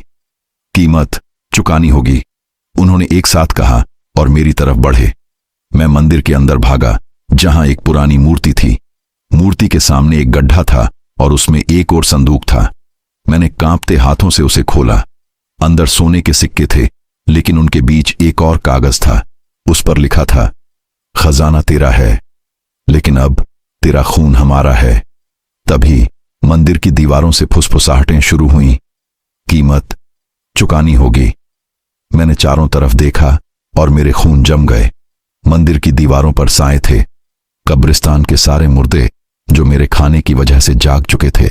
कीमत चुकानी होगी, उन्होंने एक साथ कहा और मेरी तरफ बढ़े। मैं मंदिर के अंदर भागा, जहां एक पुरानी मूर्ति थी। मूर्ति के सामने एक गड्ढा था और उसमें एक और संदूक था। मैंने कांपते हाथों से उसे खोला। अंदर सोने के सिक्के थे, लेकिन उनके बीच एक और कागज था। उस पर लिखा था, खजाना तेरा है, लेकिन अब तेरा खून हमारा है। तभी मंदिर की दीवारों से फुसफुसाहटें शुरू हुईं। कीमत चुकानी होगी। मैंने चारों तरफ देखा और मेरे खून जम गए। मंदिर की दीवारों पर साए थे, कब्रिस्तान के सारे मुर्दे जो मेरे खाने की वजह से जाग चुके थे।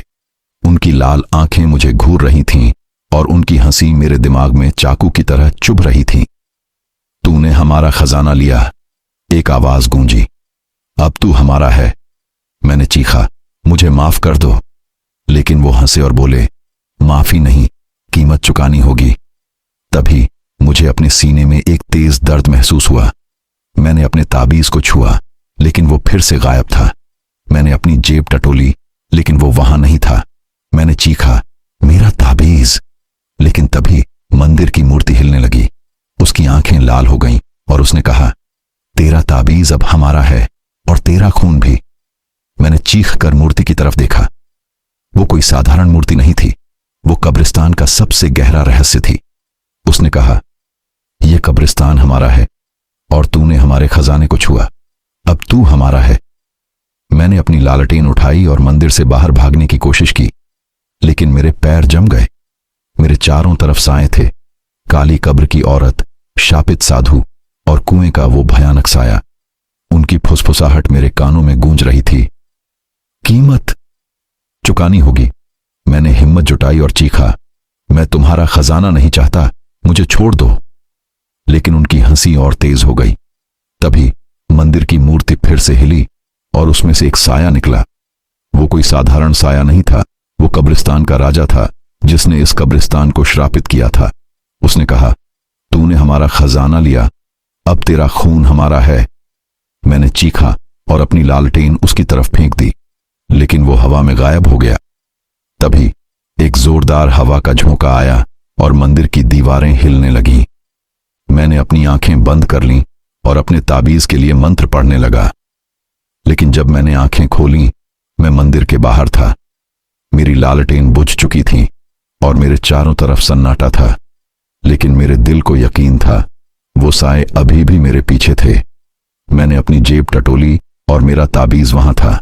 उनकी लाल आंखें मुझे घूर रही थीं और उनकी हंसी मेरे दिमाग में चाकू की तरह चुभ रही थी। तूने हमारा खजाना लिया, एक आवाज गूंजी। अब तू हमारा है। मैंने चीखा, मुझे माफ कर दो। लेकिन वो हंसे और बोले, माफी नहीं, कीमत चुकानी होगी। तभी मुझे अपने सीने में एक तेज दर्द महसूस हुआ। मैंने अपने ताबीज को छुआ, लेकिन वो फिर से गायब था। मैंने अपनी जेब टटोली, लेकिन वो वहां नहीं था। मैंने चीखा, मेरा ताबीज। लेकिन तभी मंदिर की मूर्ति हिलने लगी। उसकी आंखें लाल हो गईं और उसने कहा, तेरा ताबीज अब हमारा है और तेरा खून भी। मैंने चीख कर मूर्ति की तरफ देखा। वो कोई साधारण मूर्ति नहीं थी, वो कब्रिस्तान का सबसे गहरा रहस्य थी। उसने कहा, यह कब्रिस्तान हमारा है और तूने हमारे खजाने को छुआ, अब तू हमारा है। मैंने अपनी लालटेन उठाई और मंदिर से बाहर भागने की कोशिश की, लेकिन मेरे पैर जम गए। मेरे चारों तरफ साए थे, काली कब्र की औरत, शापित साधु और कुएं का वो भयानक साया। उनकी फुसफुसाहट मेरे कानों में गूंज रही थी। कीमत चुकानी होगी। मैंने हिम्मत जुटाई और चीखा, मैं तुम्हारा खजाना नहीं चाहता, मुझे छोड़ दो। लेकिन उनकी हंसी और तेज हो गई। तभी मंदिर की मूर्ति फिर से हिली और उसमें से एक साया निकला। वो कोई साधारण साया नहीं था, वो कब्रिस्तान का राजा था, जिसने इस कब्रिस्तान को श्रापित किया था। उसने कहा, तूने हमारा खजाना लिया, अब तेरा खून हमारा है। मैंने चीखा और अपनी लालटेन उसकी तरफ फेंक दी, लेकिन वो हवा में गायब हो गया। तभी एक जोरदार हवा का झोंका आया और मंदिर की दीवारें हिलने लगीं। मैंने अपनी आंखें बंद कर लीं और अपने ताबीज के लिए मंत्र पढ़ने लगा। लेकिन जब मैंने आंखें खोलीं, मैं मंदिर के बाहर था। मेरी लालटेन बुझ चुकी थी और मेरे चारों तरफ सन्नाटा था, लेकिन मेरे दिल को यकीन था वो साए अभी भी मेरे पीछे थे। मैंने अपनी जेब टटोली और मेरा ताबीज वहां था।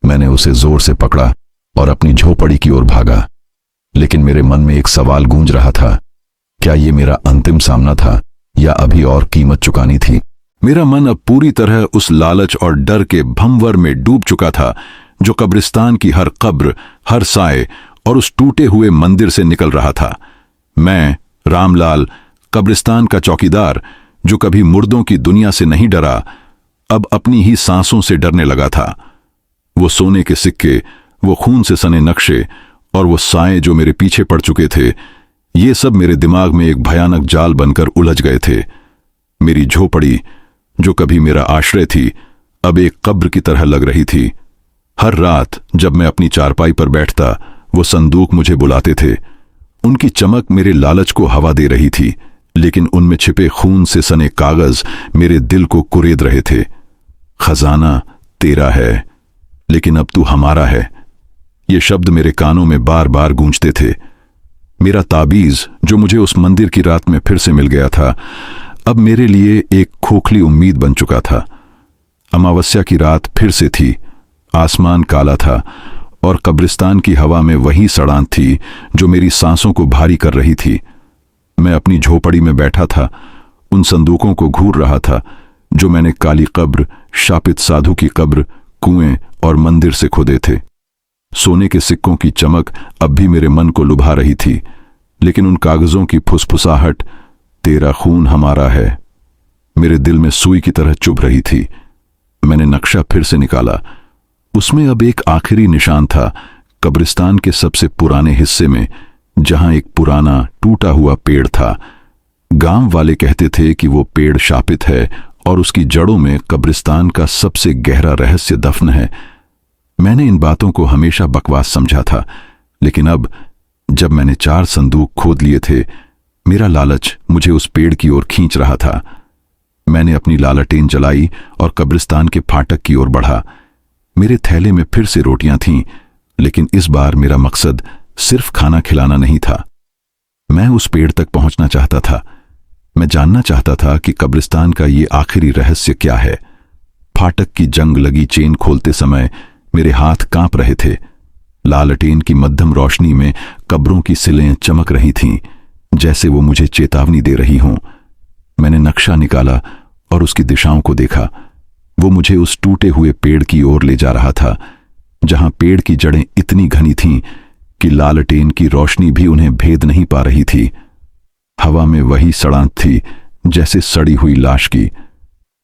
मैंने उसे जोर से पकड़ा और अपनी झोपड़ी की ओर भागा, लेकिन मेरे मन में एक सवाल गूंज रहा था, क्या ये मेरा अंतिम सामना था या अभी और कीमत चुकानी थी? मेरा मन अब पूरी तरह उस लालच और डर के भंवर में डूब चुका था जो कब्रिस्तान की हर कब्र, हर साए और उस टूटे हुए मंदिर से निकल रहा था। मैं, रामलाल, कब्रिस्तान का चौकीदार, जो कभी मुर्दों की दुनिया से नहीं डरा, अब अपनी ही सांसों से डरने लगा था। वो सोने के सिक्के, वो खून से सने नक्शे और वो साए जो मेरे पीछे पड़ चुके थे, ये सब मेरे दिमाग में एक भयानक जाल बनकर उलझ गए थे। मेरी झोपड़ी, जो कभी मेरा आश्रय थी, अब एक कब्र की तरह लग रही थी। हर रात जब मैं अपनी चारपाई पर बैठता, वो संदूक मुझे बुलाते थे। उनकी चमक मेरे लालच को हवा दे रही थी, लेकिन उनमें छिपे खून से सने कागज मेरे दिल को कुरेद रहे थे। खजाना तेरा है, लेकिन अब तू हमारा है। ये शब्द मेरे कानों में बार बार गूंजते थे। मेरा ताबीज, जो मुझे उस मंदिर की रात में फिर से मिल गया था, अब मेरे लिए एक खोखली उम्मीद बन चुका था। अमावस्या की रात फिर से थी। आसमान काला था और कब्रिस्तान की हवा में वही सड़ांत थी जो मेरी सांसों को भारी कर रही थी। मैं अपनी झोपड़ी में बैठा था, उन संदूकों को घूर रहा था जो मैंने काली कब्र, शापित साधु की कब्र, कुएं और मंदिर से खोदे थे। सोने के सिक्कों की चमक अब भी मेरे मन को लुभा रही थी, लेकिन उन कागजों की फुसफुसाहट, तेरा खून हमारा है, मेरे दिल में सुई की तरह चुभ रही थी। मैंने नक्शा फिर से निकाला। उसमें अब एक आखिरी निशान था, कब्रिस्तान के सबसे पुराने हिस्से में, जहां एक पुराना टूटा हुआ पेड़ था। गांव वाले कहते थे कि वो पेड़ शापित है और उसकी जड़ों में कब्रिस्तान का सबसे गहरा रहस्य दफन है। मैंने इन बातों को हमेशा बकवास समझा था, लेकिन अब जब मैंने 4 संदूक खोद लिए थे, मेरा लालच मुझे उस पेड़ की ओर खींच रहा था। मैंने अपनी लालटेन जलाई और कब्रिस्तान के फाटक की ओर बढ़ा। मेरे थैले में फिर से रोटियां थीं, लेकिन इस बार मेरा मकसद सिर्फ खाना खिलाना नहीं था। मैं उस पेड़ तक पहुंचना चाहता था। मैं जानना चाहता था कि कब्रिस्तान का ये आखिरी रहस्य क्या है। फाटक की जंग लगी चेन खोलते समय मेरे हाथ कांप रहे थे। लालटेन की मध्यम रोशनी में कब्रों की सिलें चमक रही थीं, जैसे वो मुझे चेतावनी दे रही हों। मैंने नक्शा निकाला और उसकी दिशाओं को देखा। वो मुझे उस टूटे हुए पेड़ की ओर ले जा रहा था, जहां पेड़ की जड़ें इतनी घनी थीं कि लालटेन की रोशनी भी उन्हें भेद नहीं पा रही थी। हवा में वही सड़ांत थी, जैसे सड़ी हुई लाश की।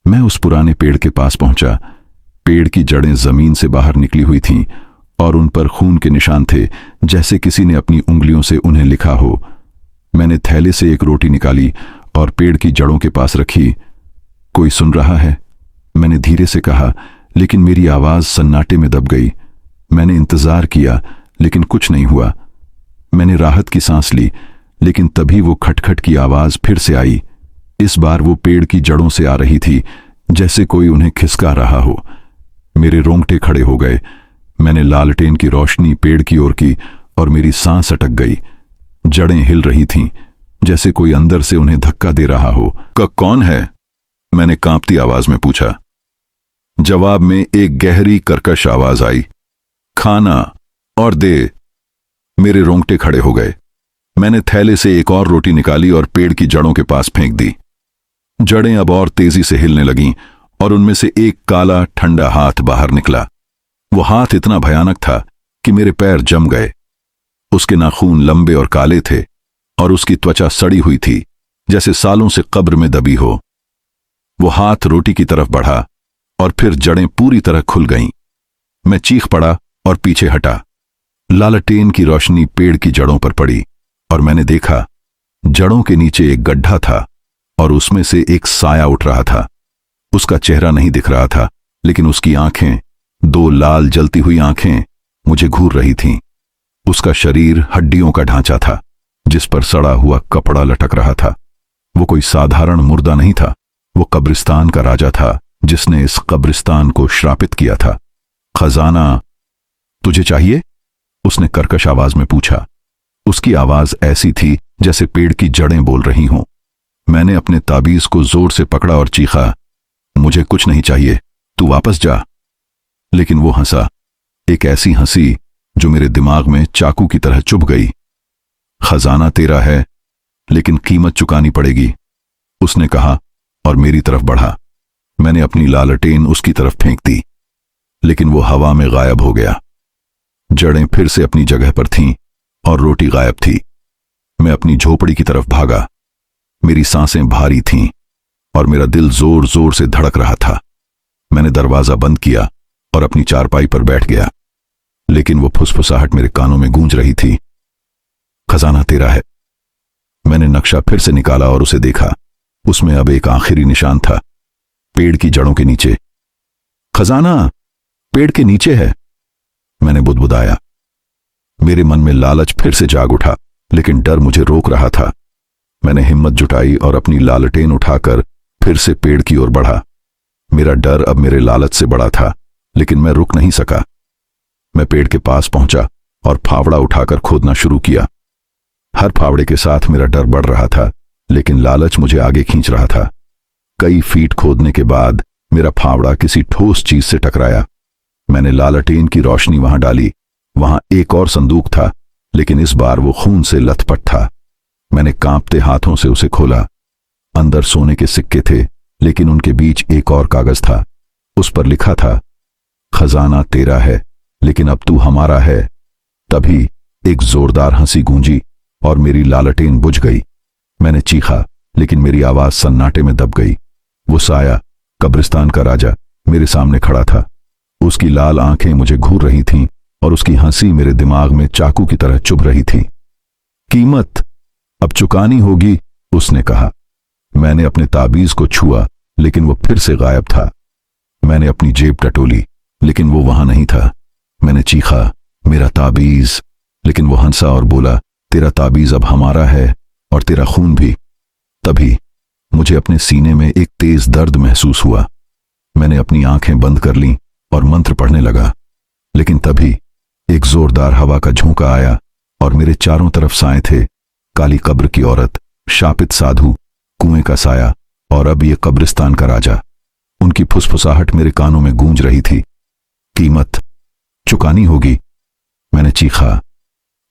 मैं उस पुराने पेड़ के पास पहुंचा। पेड़ की जड़ें जमीन से बाहर निकली हुई थीं और उन पर खून के निशान थे, जैसे किसी ने अपनी उंगलियों से उन्हें लिखा हो। मैंने थैले से एक रोटी निकाली और पेड़ की जड़ों के पास रखी। कोई सुन रहा है? मैंने धीरे से कहा, लेकिन मेरी आवाज सन्नाटे में दब गई। मैंने इंतजार किया, लेकिन कुछ नहीं हुआ। मैंने राहत की सांस ली, लेकिन तभी वो खटखट की आवाज फिर से आई। इस बार वो पेड़ की जड़ों से आ रही थी, जैसे कोई उन्हें खिसका रहा हो। मेरे रोंगटे खड़े हो गए। मैंने लालटेन की रोशनी पेड़ की ओर की और मेरी सांस अटक गई। जड़ें हिल रही थीं, जैसे कोई अंदर से उन्हें धक्का दे रहा हो। कौन है? मैंने कांपती आवाज में पूछा। जवाब में एक गहरी कर्कश आवाज आई, खाना और दे। मेरे रोंगटे खड़े हो गए। मैंने थैले से एक और रोटी निकाली और पेड़ की जड़ों के पास फेंक दी। जड़ें अब और तेजी से हिलने लगीं और उनमें से एक काला ठंडा हाथ बाहर निकला। वो हाथ इतना भयानक था कि मेरे पैर जम गए। उसके नाखून लंबे और काले थे और उसकी त्वचा सड़ी हुई थी, जैसे सालों से कब्र में दबी हो। वो हाथ रोटी की तरफ बढ़ा और फिर जड़ें पूरी तरह खुल गईं। मैं चीख पड़ा और पीछे हटा। लालटेन की रोशनी पेड़ की जड़ों पर पड़ी और मैंने देखा जड़ों के नीचे एक गड्ढा था और उसमें से एक साया उठ रहा था। उसका चेहरा नहीं दिख रहा था, लेकिन उसकी आंखें, दो लाल जलती हुई आंखें, मुझे घूर रही थीं। उसका शरीर हड्डियों का ढांचा था जिस पर सड़ा हुआ कपड़ा लटक रहा था। वो कोई साधारण मुर्दा नहीं था, वो कब्रिस्तान का राजा था जिसने इस कब्रिस्तान को श्रापित किया था। खजाना तुझे चाहिए? उसने कर्कश आवाज में पूछा। उसकी आवाज ऐसी थी जैसे पेड़ की जड़ें बोल रही हों। मैंने अपने ताबीज को जोर से पकड़ा और चीखा, मुझे कुछ नहीं चाहिए, तू वापस जा। लेकिन वो हंसा, एक ऐसी हंसी जो मेरे दिमाग में चाकू की तरह चुभ गई। खजाना तेरा है, लेकिन कीमत चुकानी पड़ेगी, उसने कहा और मेरी तरफ बढ़ा। मैंने अपनी लालटेन उसकी तरफ फेंक दी, लेकिन वो हवा में गायब हो गया। जड़ें फिर से अपनी जगह पर थीं और रोटी गायब थी। मैं अपनी झोपड़ी की तरफ भागा। मेरी सांसें भारी थीं और मेरा दिल जोर जोर से धड़क रहा था। मैंने दरवाजा बंद किया और अपनी चारपाई पर बैठ गया, लेकिन वो फुसफुसाहट मेरे कानों में गूंज रही थी। खजाना तेरा है। मैंने नक्शा फिर से निकाला और उसे देखा। उसमें अब एक आखिरी निशान था, पेड़ की जड़ों के नीचे। खजाना पेड़ के नीचे है, मैंने बुदबुदाया। मेरे मन में लालच फिर से जाग उठा, लेकिन डर मुझे रोक रहा था। मैंने हिम्मत जुटाई और अपनी लालटेन उठाकर फिर से पेड़ की ओर बढ़ा। मेरा डर अब मेरे लालच से बड़ा था, लेकिन मैं रुक नहीं सका। मैं पेड़ के पास पहुंचा और फावड़ा उठाकर खोदना शुरू किया। हर फावड़े के साथ मेरा डर बढ़ रहा था, लेकिन लालच मुझे आगे खींच रहा था। कई फीट खोदने के बाद मेरा फावड़ा किसी ठोस चीज से टकराया। मैंने लालटेन की रोशनी वहां डाली। वहां एक और संदूक था, लेकिन इस बार वो खून से लथपथ था। मैंने कांपते हाथों से उसे खोला। अंदर सोने के सिक्के थे, लेकिन उनके बीच एक और कागज था। उस पर लिखा था, खजाना तेरा है, लेकिन अब तू हमारा है। तभी एक जोरदार हंसी गूंजी और मेरी लालटेन बुझ गई। मैंने चीखा, लेकिन मेरी आवाज सन्नाटे में दब गई। वो साया, कब्रिस्तान का राजा, मेरे सामने खड़ा था। उसकी लाल आंखें मुझे घूर रही थीं और उसकी हंसी मेरे दिमाग में चाकू की तरह चुभ रही थी। कीमत अब चुकानी होगी, उसने कहा। मैंने अपने ताबीज को छुआ, लेकिन वो फिर से गायब था। मैंने अपनी जेब टटोली, लेकिन वो वहां नहीं था। मैंने चीखा, मेरा ताबीज, लेकिन वो हंसा और बोला, तेरा ताबीज अब हमारा है और तेरा खून भी। तभी मुझे अपने सीने में एक तेज दर्द महसूस हुआ। मैंने अपनी आंखें बंद कर लीं और मंत्र पढ़ने लगा, लेकिन तभी एक जोरदार हवा का झोंका आया और मेरे चारों तरफ साए थे। काली कब्र की औरत, शापित साधु, कुएं का साया और अब ये कब्रिस्तान का राजा। उनकी फुसफुसाहट मेरे कानों में गूंज रही थी। कीमत चुकानी होगी, मैंने चीखा।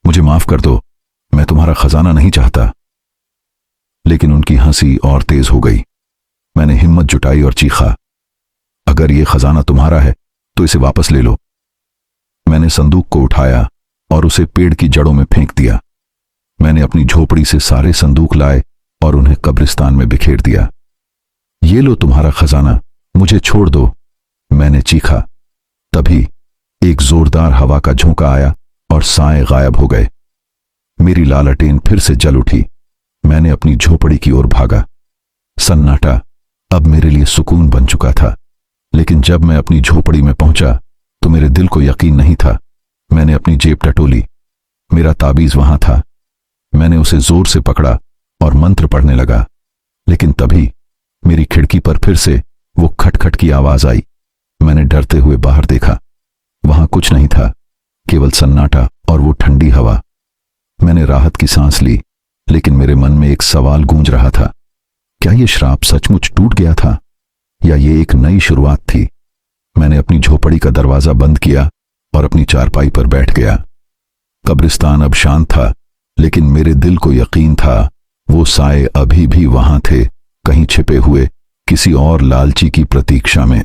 मुझे माफ कर दो, मैं तुम्हारा खजाना नहीं चाहता। लेकिन उनकी हंसी और तेज हो गई। मैंने हिम्मत जुटाई और चीखा, अगर यह खजाना तुम्हारा है तो इसे वापस ले लो। मैंने संदूक को उठाया और उसे पेड़ की जड़ों में फेंक दिया। मैंने अपनी झोपड़ी से सारे संदूक लाए और उन्हें कब्रिस्तान में बिखेर दिया। ये लो तुम्हारा खजाना, मुझे छोड़ दो, मैंने चीखा। तभी एक जोरदार हवा का झोंका आया और साए गायब हो गए। मेरी लालटेन फिर से जल उठी। मैंने अपनी झोपड़ी की ओर भागा। सन्नाटा अब मेरे लिए सुकून बन चुका था, लेकिन जब मैं अपनी झोपड़ी में पहुंचा तो मेरे दिल को यकीन नहीं था। मैंने अपनी जेब टटोली। मेरा ताबीज वहां था। मैंने उसे जोर से पकड़ा और मंत्र पढ़ने लगा, लेकिन तभी मेरी खिड़की पर फिर से वो खटखट की आवाज आई। मैंने डरते हुए बाहर देखा। वहां कुछ नहीं था, केवल सन्नाटा और वो ठंडी हवा। मैंने राहत की सांस ली, लेकिन मेरे मन में एक सवाल गूंज रहा था, क्या ये श्राप सचमुच टूट गया था या ये एक नई शुरुआत थी? मैंने अपनी झोपड़ी का दरवाजा बंद किया और अपनी चारपाई पर बैठ गया। कब्रिस्तान अब शांत था, लेकिन मेरे दिल को यकीन था वो साए अभी भी वहां थे, कहीं छिपे हुए, किसी और लालची की प्रतीक्षा में।